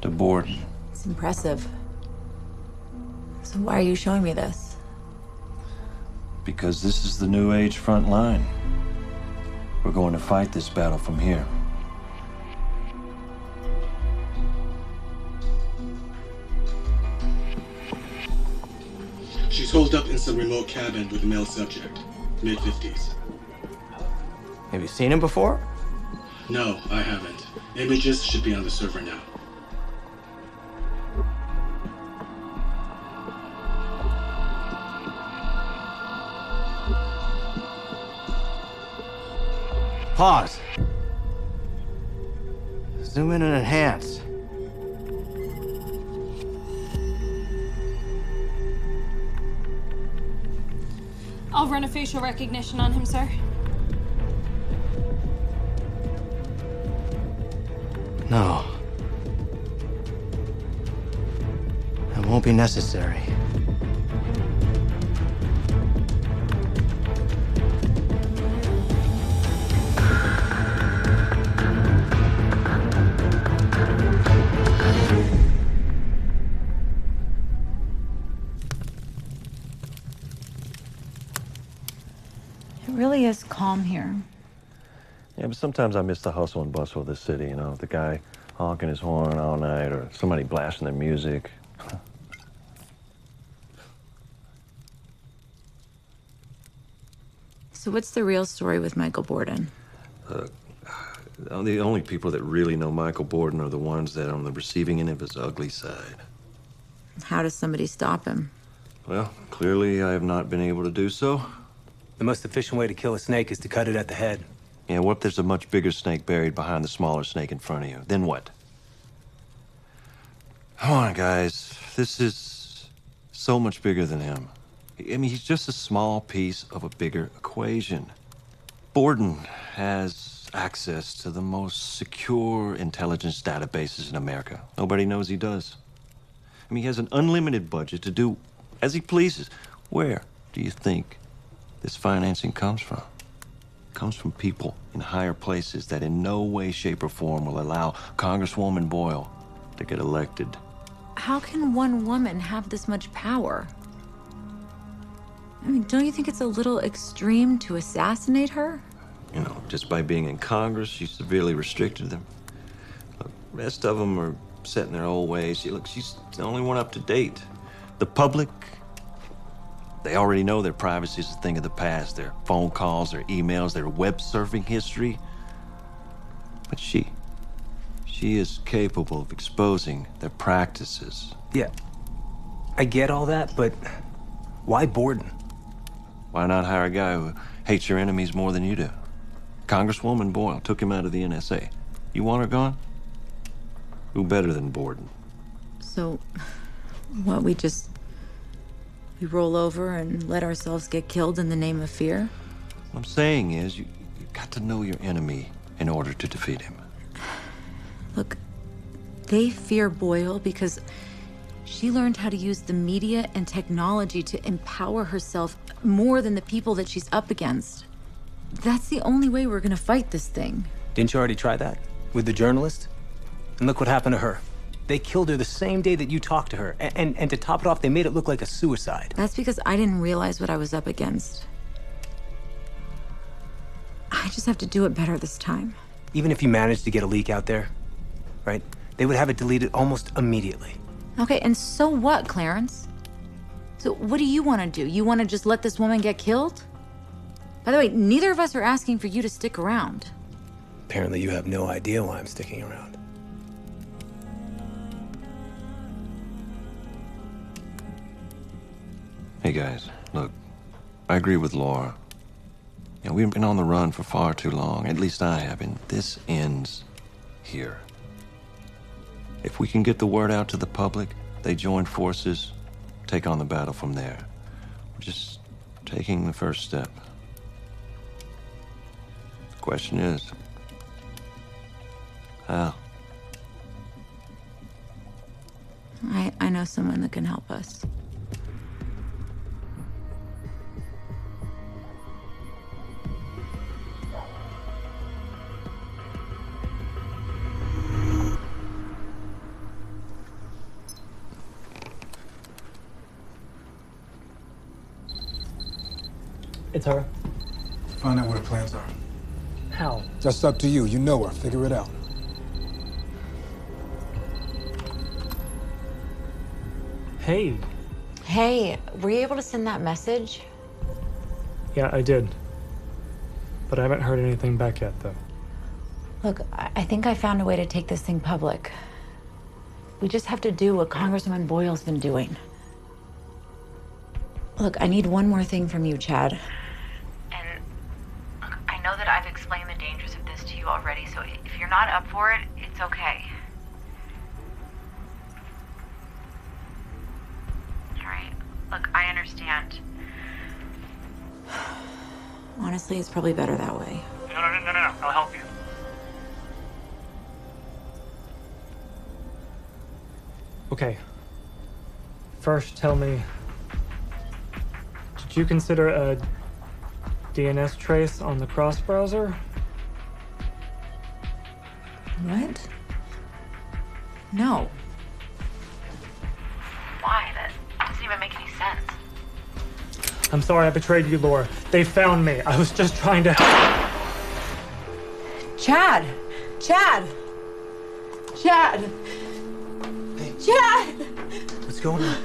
to Borden. It's impressive. So why are you showing me this? Because this is the new age front line. We're going to fight this battle from here. She's holed up in some remote cabin with a male subject, mid-50s. Have you seen him before? No, I haven't. Images should be on the server now. Pause. Zoom in and enhance. I'll run a facial recognition on him, sir. No. It won't be necessary. It really is calm here. Yeah, but sometimes I miss the hustle and bustle of the city, you know, the guy honking his horn all night or somebody blasting their music. So what's the real story with Michael Borden? The only people that really know Michael Borden are the ones that are on the receiving end of his ugly side. How does somebody stop him? Well, clearly I have not been able to do so. The most efficient way to kill a snake is to cut it at the head. Yeah, what if there's a much bigger snake buried behind the smaller snake in front of you? Then what? Come on, guys. This is so much bigger than him. I mean, he's just a small piece of a bigger equation. Borden has access to the most secure intelligence databases in America. Nobody knows he does. I mean, he has an unlimited budget to do as he pleases. Where do you think this financing comes from? It comes from people in higher places that in no way, shape, or form will allow Congresswoman Boyle to get elected. How can one woman have this much power? I mean, don't you think it's a little extreme to assassinate her? You know, just by being in Congress, she severely restricted them. Look, the rest of them are set in their old ways. She's the only one up to date. The public, they already know their privacy is a thing of the past. Their phone calls, their emails, their web surfing history. But she is capable of exposing their practices. Yeah, I get all that, but why Borden? Why not hire a guy who hates your enemies more than you do? Congresswoman Boyle took him out of the NSA. You want her gone? Who better than Borden? So, what, we roll over and let ourselves get killed in the name of fear? What I'm saying is, you got to know your enemy in order to defeat him. Look, they fear Boyle because she learned how to use the media and technology to empower herself more than the people that she's up against. That's the only way we're gonna fight this thing. Didn't you already try that? With the journalist? And look what happened to her. They killed her the same day that you talked to her. And to top it off, they made it look like a suicide. That's because I didn't realize what I was up against. I just have to do it better this time. Even if you managed to get a leak out there, right? They would have it deleted almost immediately. Okay, and so what, Clarence? So what do you want to do? You want to just let this woman get killed? By the way, neither of us are asking for you to stick around. Apparently you have no idea why I'm sticking around. Hey guys, look, I agree with Laura. You know, we've been on the run for far too long. At least I have, and this ends here. If we can get the word out to the public, they join forces, take on the battle from there. We're just taking the first step. The question is, how? I know someone that can help us. It's her. Find out where the plans are. How? That's up to you. You know her. Figure it out. Hey. Hey, were you able to send that message? Yeah, I did. But I haven't heard anything back yet, though. Look, I think I found a way to take this thing public. We just have to do what Congresswoman Boyle's been doing. Look, I need one more thing from you, Chad. And look, I know that I've explained the dangers of this to you already, so if you're not up for it, it's okay. All right. Look, I understand. Honestly, it's probably better that way. No. I'll help you. Okay. First, tell me, did you consider a DNS trace on the cross browser? What? No. Why? That doesn't even make any sense. I'm sorry I betrayed you, Laura. They found me. I was just trying to... Chad! Chad! Chad! Chad! What's going on?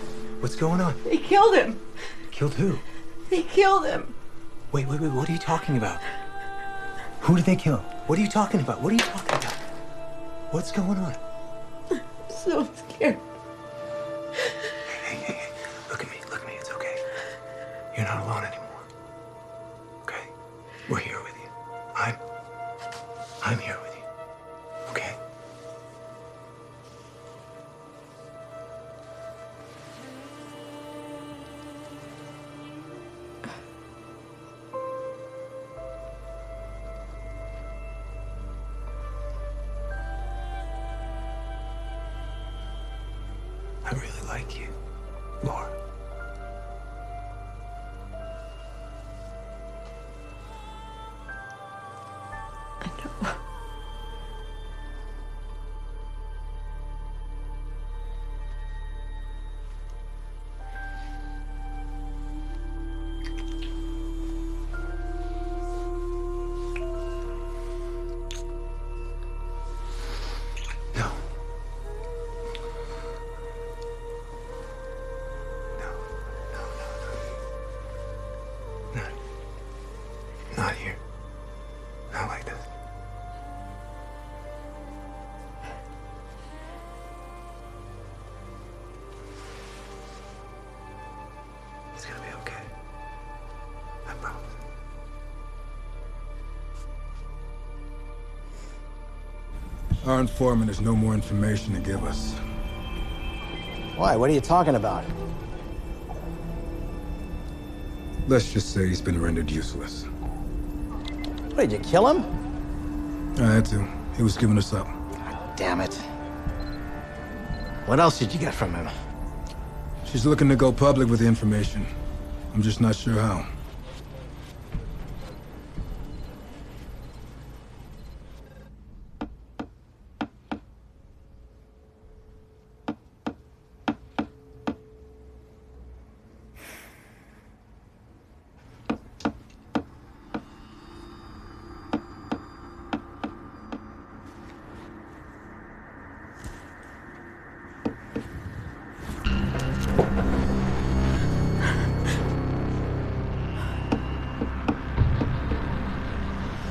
What's going on? They killed him! Killed who? They killed him! Wait, what are you talking about? Who did they kill? What are you talking about? What are you talking about? What's going on? I'm so scared. Hey, look at me, it's okay. You're not alone anymore. Okay? We're here with you. I'm here with you. Okay? I really like you, Laura. I know. Our informant has no more information to give us. Why? What are you talking about? Let's just say he's been rendered useless. What, did you kill him? I had to. He was giving us up. Damn it. What else did you get from him? She's looking to go public with the information. I'm just not sure how.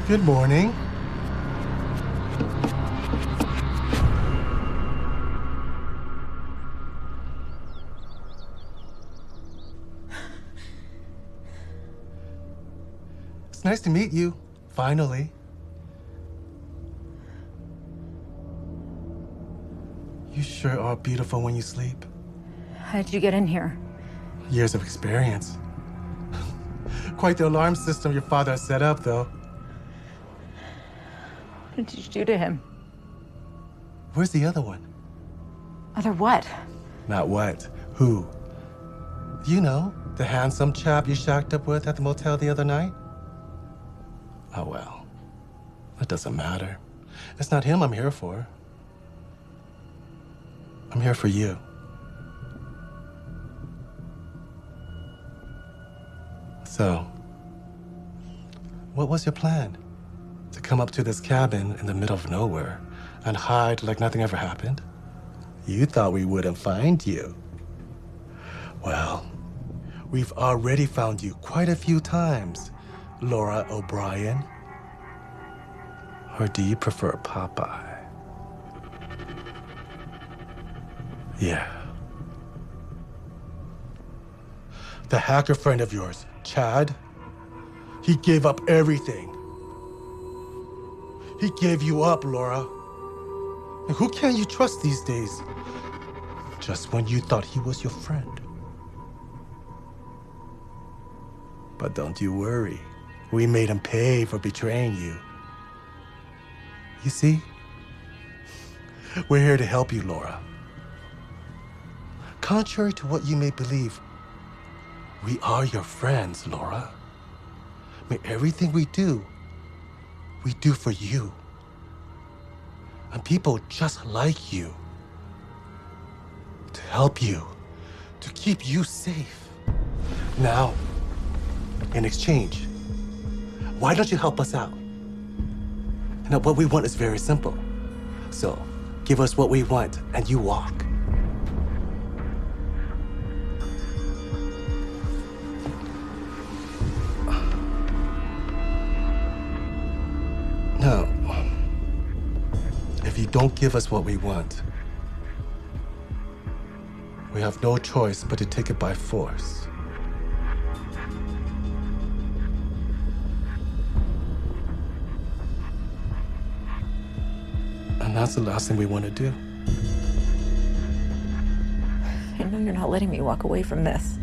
Good morning. It's nice to meet you, finally. You sure are beautiful when you sleep. How'd you get in here? Years of experience. Quite the alarm system your father has set up, though. What did you do to him? Where's the other one? Other what? Not what. Who? You know, the handsome chap you shacked up with at the motel the other night? Oh, well. That doesn't matter. It's not him I'm here for. I'm here for you. So, what was your plan? To come up to this cabin in the middle of nowhere and hide like nothing ever happened? You thought we wouldn't find you. Well, we've already found you quite a few times, Laura O'Brien. Or do you prefer Popeye? Yeah. The hacker friend of yours, Chad, he gave up everything. He gave you up, Laura. And who can you trust these days? Just when you thought he was your friend. But don't you worry. We made him pay for betraying you. You see? We're here to help you, Laura. Contrary to what you may believe, we are your friends, Laura. May everything we do for you. And people just like you. To help you. To keep you safe. Now, in exchange, why don't you help us out? Now, what we want is very simple. So, give us what we want and you walk. Now, if you don't give us what we want, we have no choice but to take it by force. And that's the last thing we want to do. I know you're not letting me walk away from this.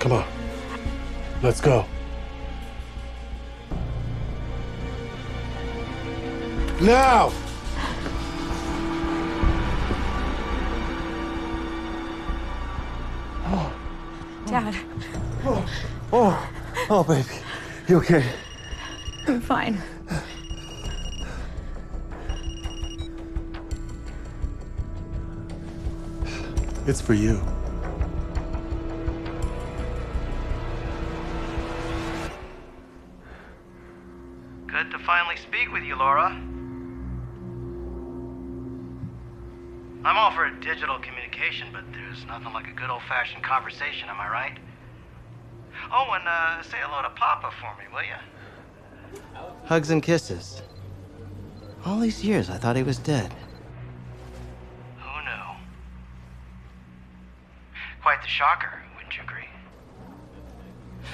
Come on. Let's go. Now! Dad. Oh, baby. You okay? I'm fine. It's for you. Good to finally speak with you, Laura. I'm all for digital communication, but there's nothing like a good old-fashioned conversation, am I right? Oh, and say hello to Papa for me, will you? Hugs and kisses. All these years, I thought he was dead. Quite the shocker, wouldn't you agree?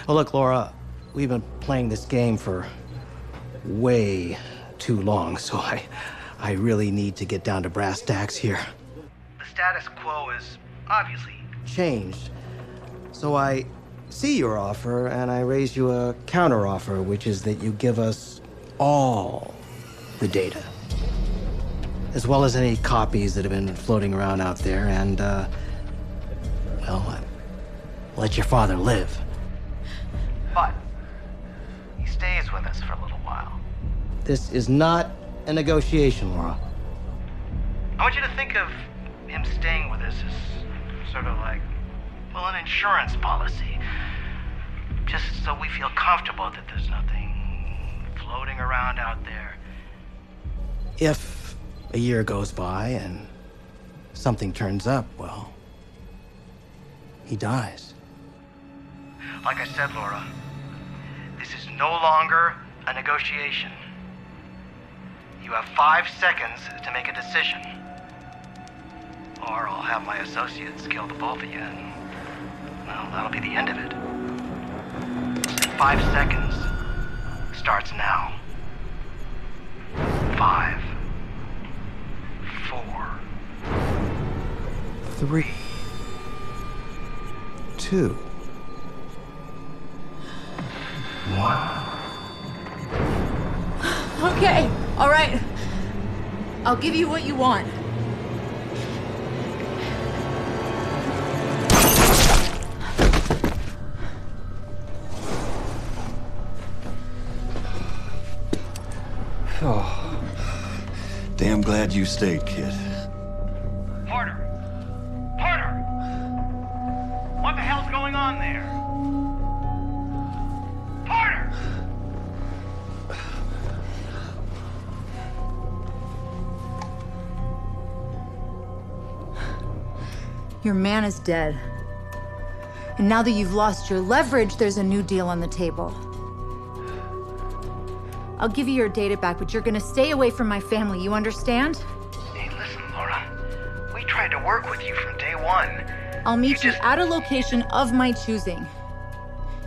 Oh, look, Laura, we've been playing this game for way too long, so I really need to get down to brass tacks here. The status quo is obviously Changed. So I see your offer, and I raise you a counteroffer, which is that you give us all the data, as well as any copies that have been floating around out there, and, well, let your father live. But he stays with us for a little while. This is not a negotiation, Laura. I want you to think of him staying with us as sort of like, well, an insurance policy. Just so we feel comfortable that there's nothing floating around out there. If a year goes by and something turns up, well, he dies. Like I said, Laura, this is no longer a negotiation. You have 5 seconds to make a decision. Or I'll have my associates kill the both of you, and, well, that'll be the end of it. 5 seconds starts now. 5, 4, 3, 2, 1. Okay, all right. I'll give you what you want. Oh, damn glad you stayed, kid. Porter! Porter! What the hell's going on there? Porter! Your man is dead. And now that you've lost your leverage, there's a new deal on the table. I'll give you your data back, but you're gonna stay away from my family, you understand? Hey, listen, Laura. We tried to work with you from day one. I'll meet you at a location of my choosing.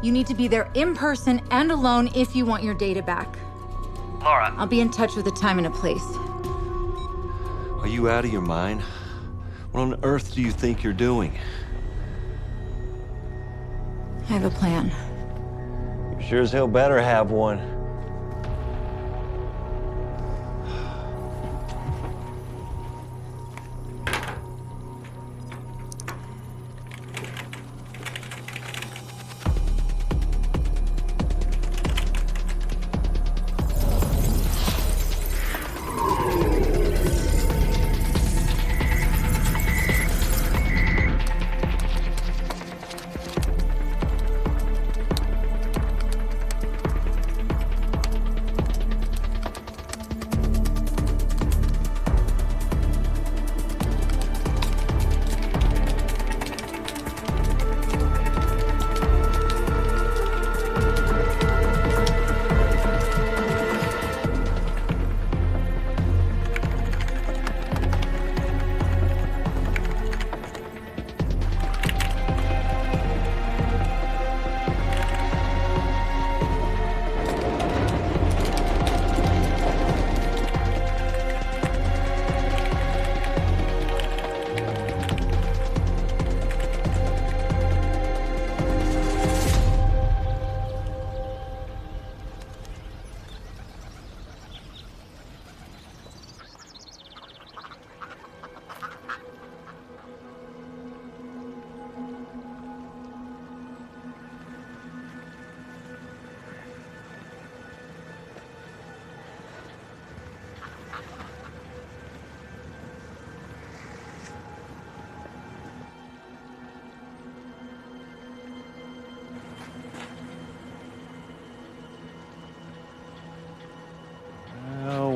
You need to be there in person and alone if you want your data back. Laura. I'll be in touch with a time and a place. Are you out of your mind? What on earth do you think you're doing? I have a plan. You sure as hell better have one.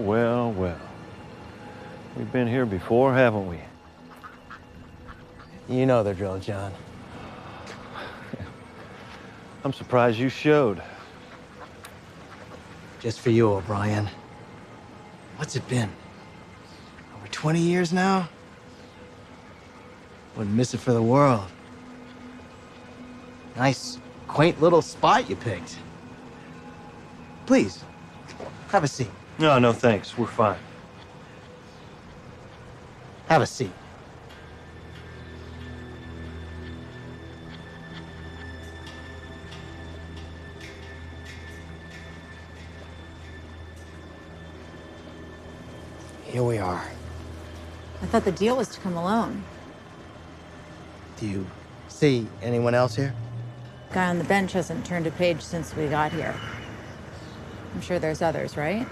Well. We've been here before, haven't we? You know the drill, John. I'm surprised you showed. Just for you, O'Brien. What's it been? Over 20 years now? Wouldn't miss it for the world. Nice, quaint little spot you picked. Please, have a seat. No, no thanks. We're fine. Have a seat. Here we are. I thought the deal was to come alone. Do you see anyone else here? Guy on the bench hasn't turned a page since we got here. I'm sure there's others, right?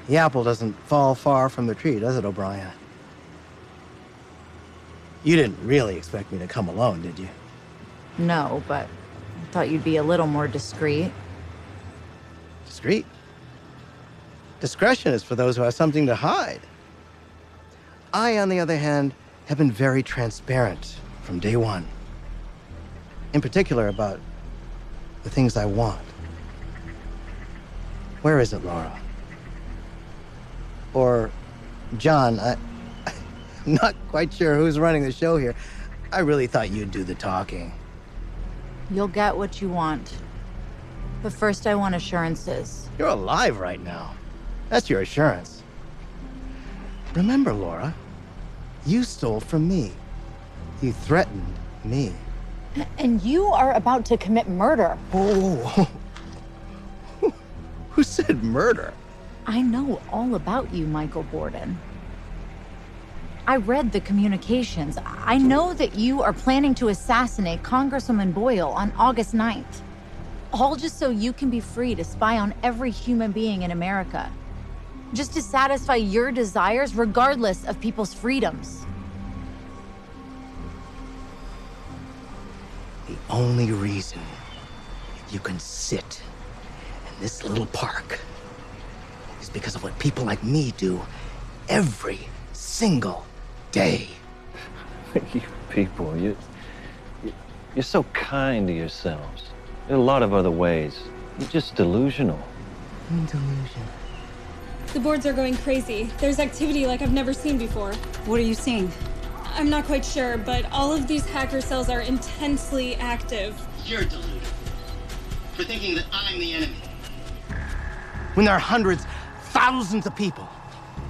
The apple doesn't fall far from the tree, does it, O'Brien? You didn't really expect me to come alone, did you? No, but I thought you'd be a little more discreet. Discreet? Discretion is for those who have something to hide. I, on the other hand, have been very transparent from day one. In particular about the things I want. Where is it, Laura? Or John, I'm not quite sure who's running the show here. I really thought you'd do the talking. You'll get what you want. But first I want assurances. You're alive right now. That's your assurance. Remember, Laura, you stole from me. You threatened me. And you are about to commit murder. Oh, who said murder? I know all about you, Michael Borden. I read the communications. I know that you are planning to assassinate Congresswoman Boyle on August 9th. All just so you can be free to spy on every human being in America. Just to satisfy your desires regardless of people's freedoms. The only reason you can sit in this little park is because of what people like me do every single day. You people, you're so kind to yourselves. There are a lot of other ways. You're just delusional. Delusion. The boards are going crazy. There's activity like I've never seen before. What are you seeing? I'm not quite sure, but all of these hacker cells are intensely active. You're deluded for thinking that I'm the enemy. When there are hundreds, thousands of people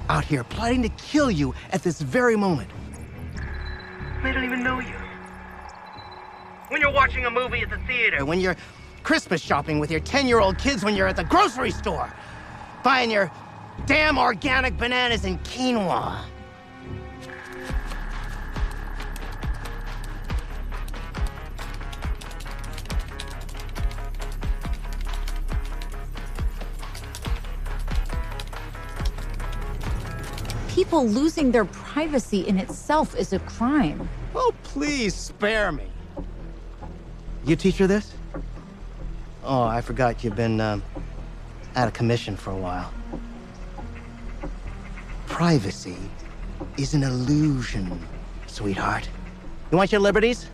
out here plotting to kill you at this very moment. They don't even know you. When you're watching a movie at the theater. When you're Christmas shopping with your 10-year-old kids, when you're at the grocery store, buying your damn organic bananas and quinoa. People losing their privacy in itself is a crime. Oh, please spare me. You teach her this? Oh, I forgot you've been out of commission for a while. Privacy is an illusion, sweetheart. You want your liberties?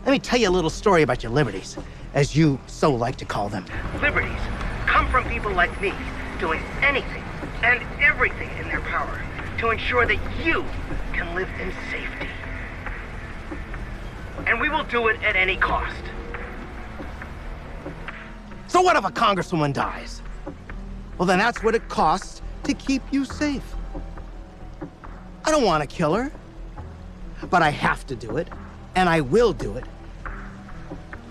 Let me tell you a little story about your liberties, as you so like to call them. Liberties come from people like me doing anything and everything in their power to ensure that you can live in safety. And we will do it at any cost. So what if a congresswoman dies? Well, then that's what it costs to keep you safe. I don't want to kill her, but I have to do it, and I will do it.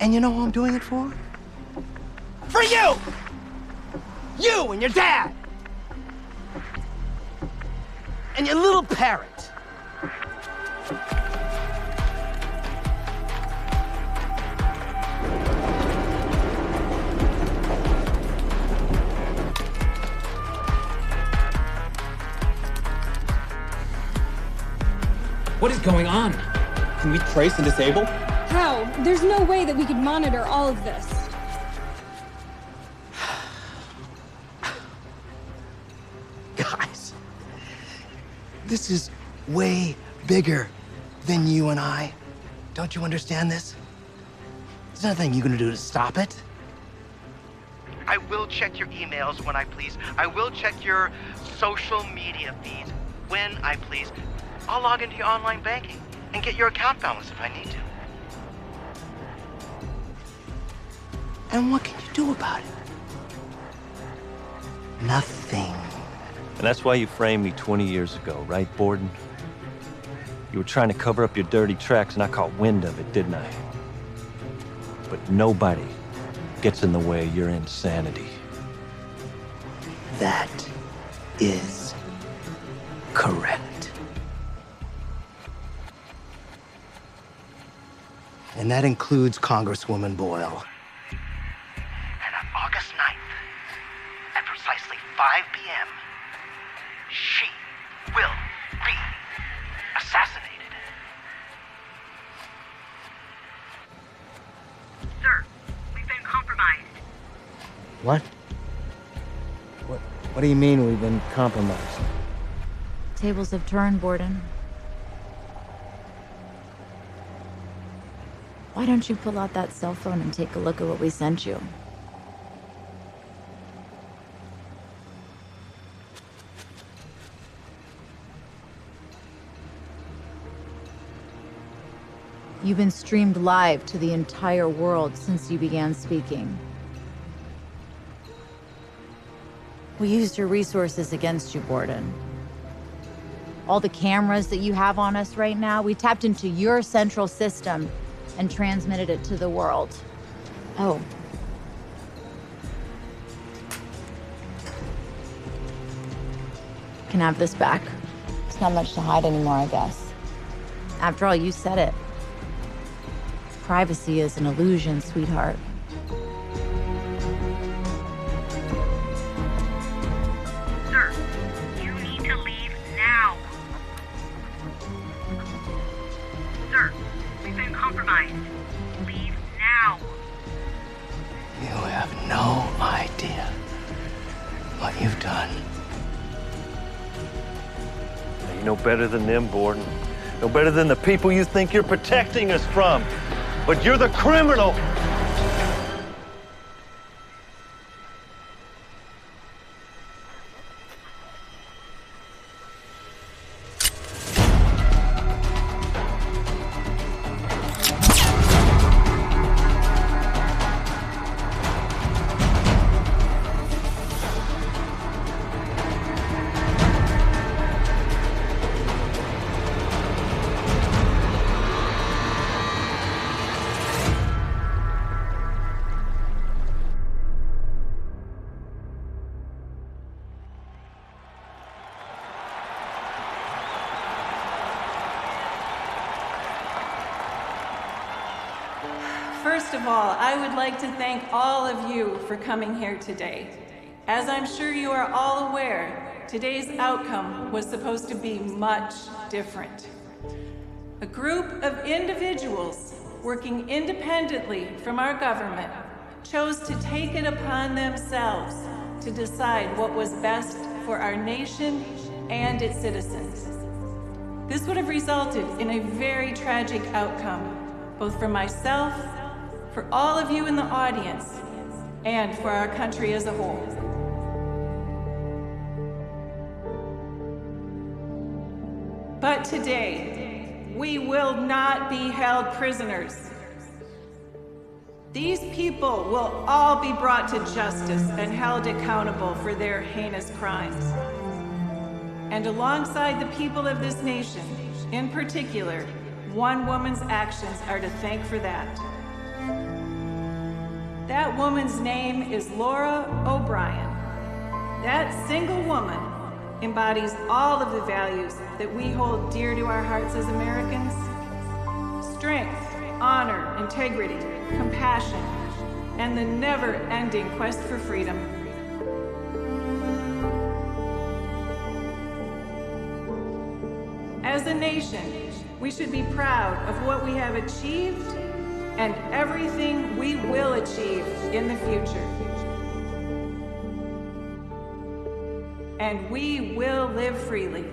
And you know who I'm doing it for? For you! You and your dad! And your little parrot. What is going on? Can we trace and disable? How? There's no way that we could monitor all of this. Guys, this is way bigger than you and I. Don't you understand this? There's nothing you can do to stop it. I will check your emails when I please. I will check your social media feeds when I please. I'll log into your online banking. and get your account balance if I need to. And what can you do about it? Nothing. And that's why you framed me 20 years ago, right, Borden? You were trying to cover up your dirty tracks, and I caught wind of it, didn't I? But nobody gets in the way of your insanity. That is correct. And that includes Congresswoman Boyle. And on August 9th, at precisely 5 p.m., she will be assassinated. Sir, we've been compromised. What? What do you mean we've been compromised? Tables have turned, Borden. Why don't you pull out that cell phone and take a look at what we sent you? You've been streamed live to the entire world since you began speaking. We used your resources against you, Borden. All the cameras that you have on us right now, we tapped into your central system and transmitted it to the world. Oh. Can have this back. It's not much to hide anymore, I guess. After all, you said it. Privacy is an illusion, sweetheart. Sir, you need to leave now. Sir, we've been compromised. Leave now. You have no idea what you've done. You're no better than them, Borden. No better than the people you think you're protecting us from. But you're the criminal! First of all, I would like to thank all of you for coming here today. As I'm sure you are all aware, today's outcome was supposed to be much different. A group of individuals working independently from our government chose to take it upon themselves to decide what was best for our nation and its citizens. This would have resulted in a very tragic outcome, both for myself, for all of you in the audience, and for our country as a whole. But today, we will not be held prisoners. These people will all be brought to justice and held accountable for their heinous crimes. And alongside the people of this nation, in particular, one woman's actions are to thank for that. That woman's name is Laura O'Brien. That single woman embodies all of the values that we hold dear to our hearts as Americans: strength, honor, integrity, compassion, and the never-ending quest for freedom. As a nation, we should be proud of what we have achieved and everything we will achieve in the future. And we will live freely.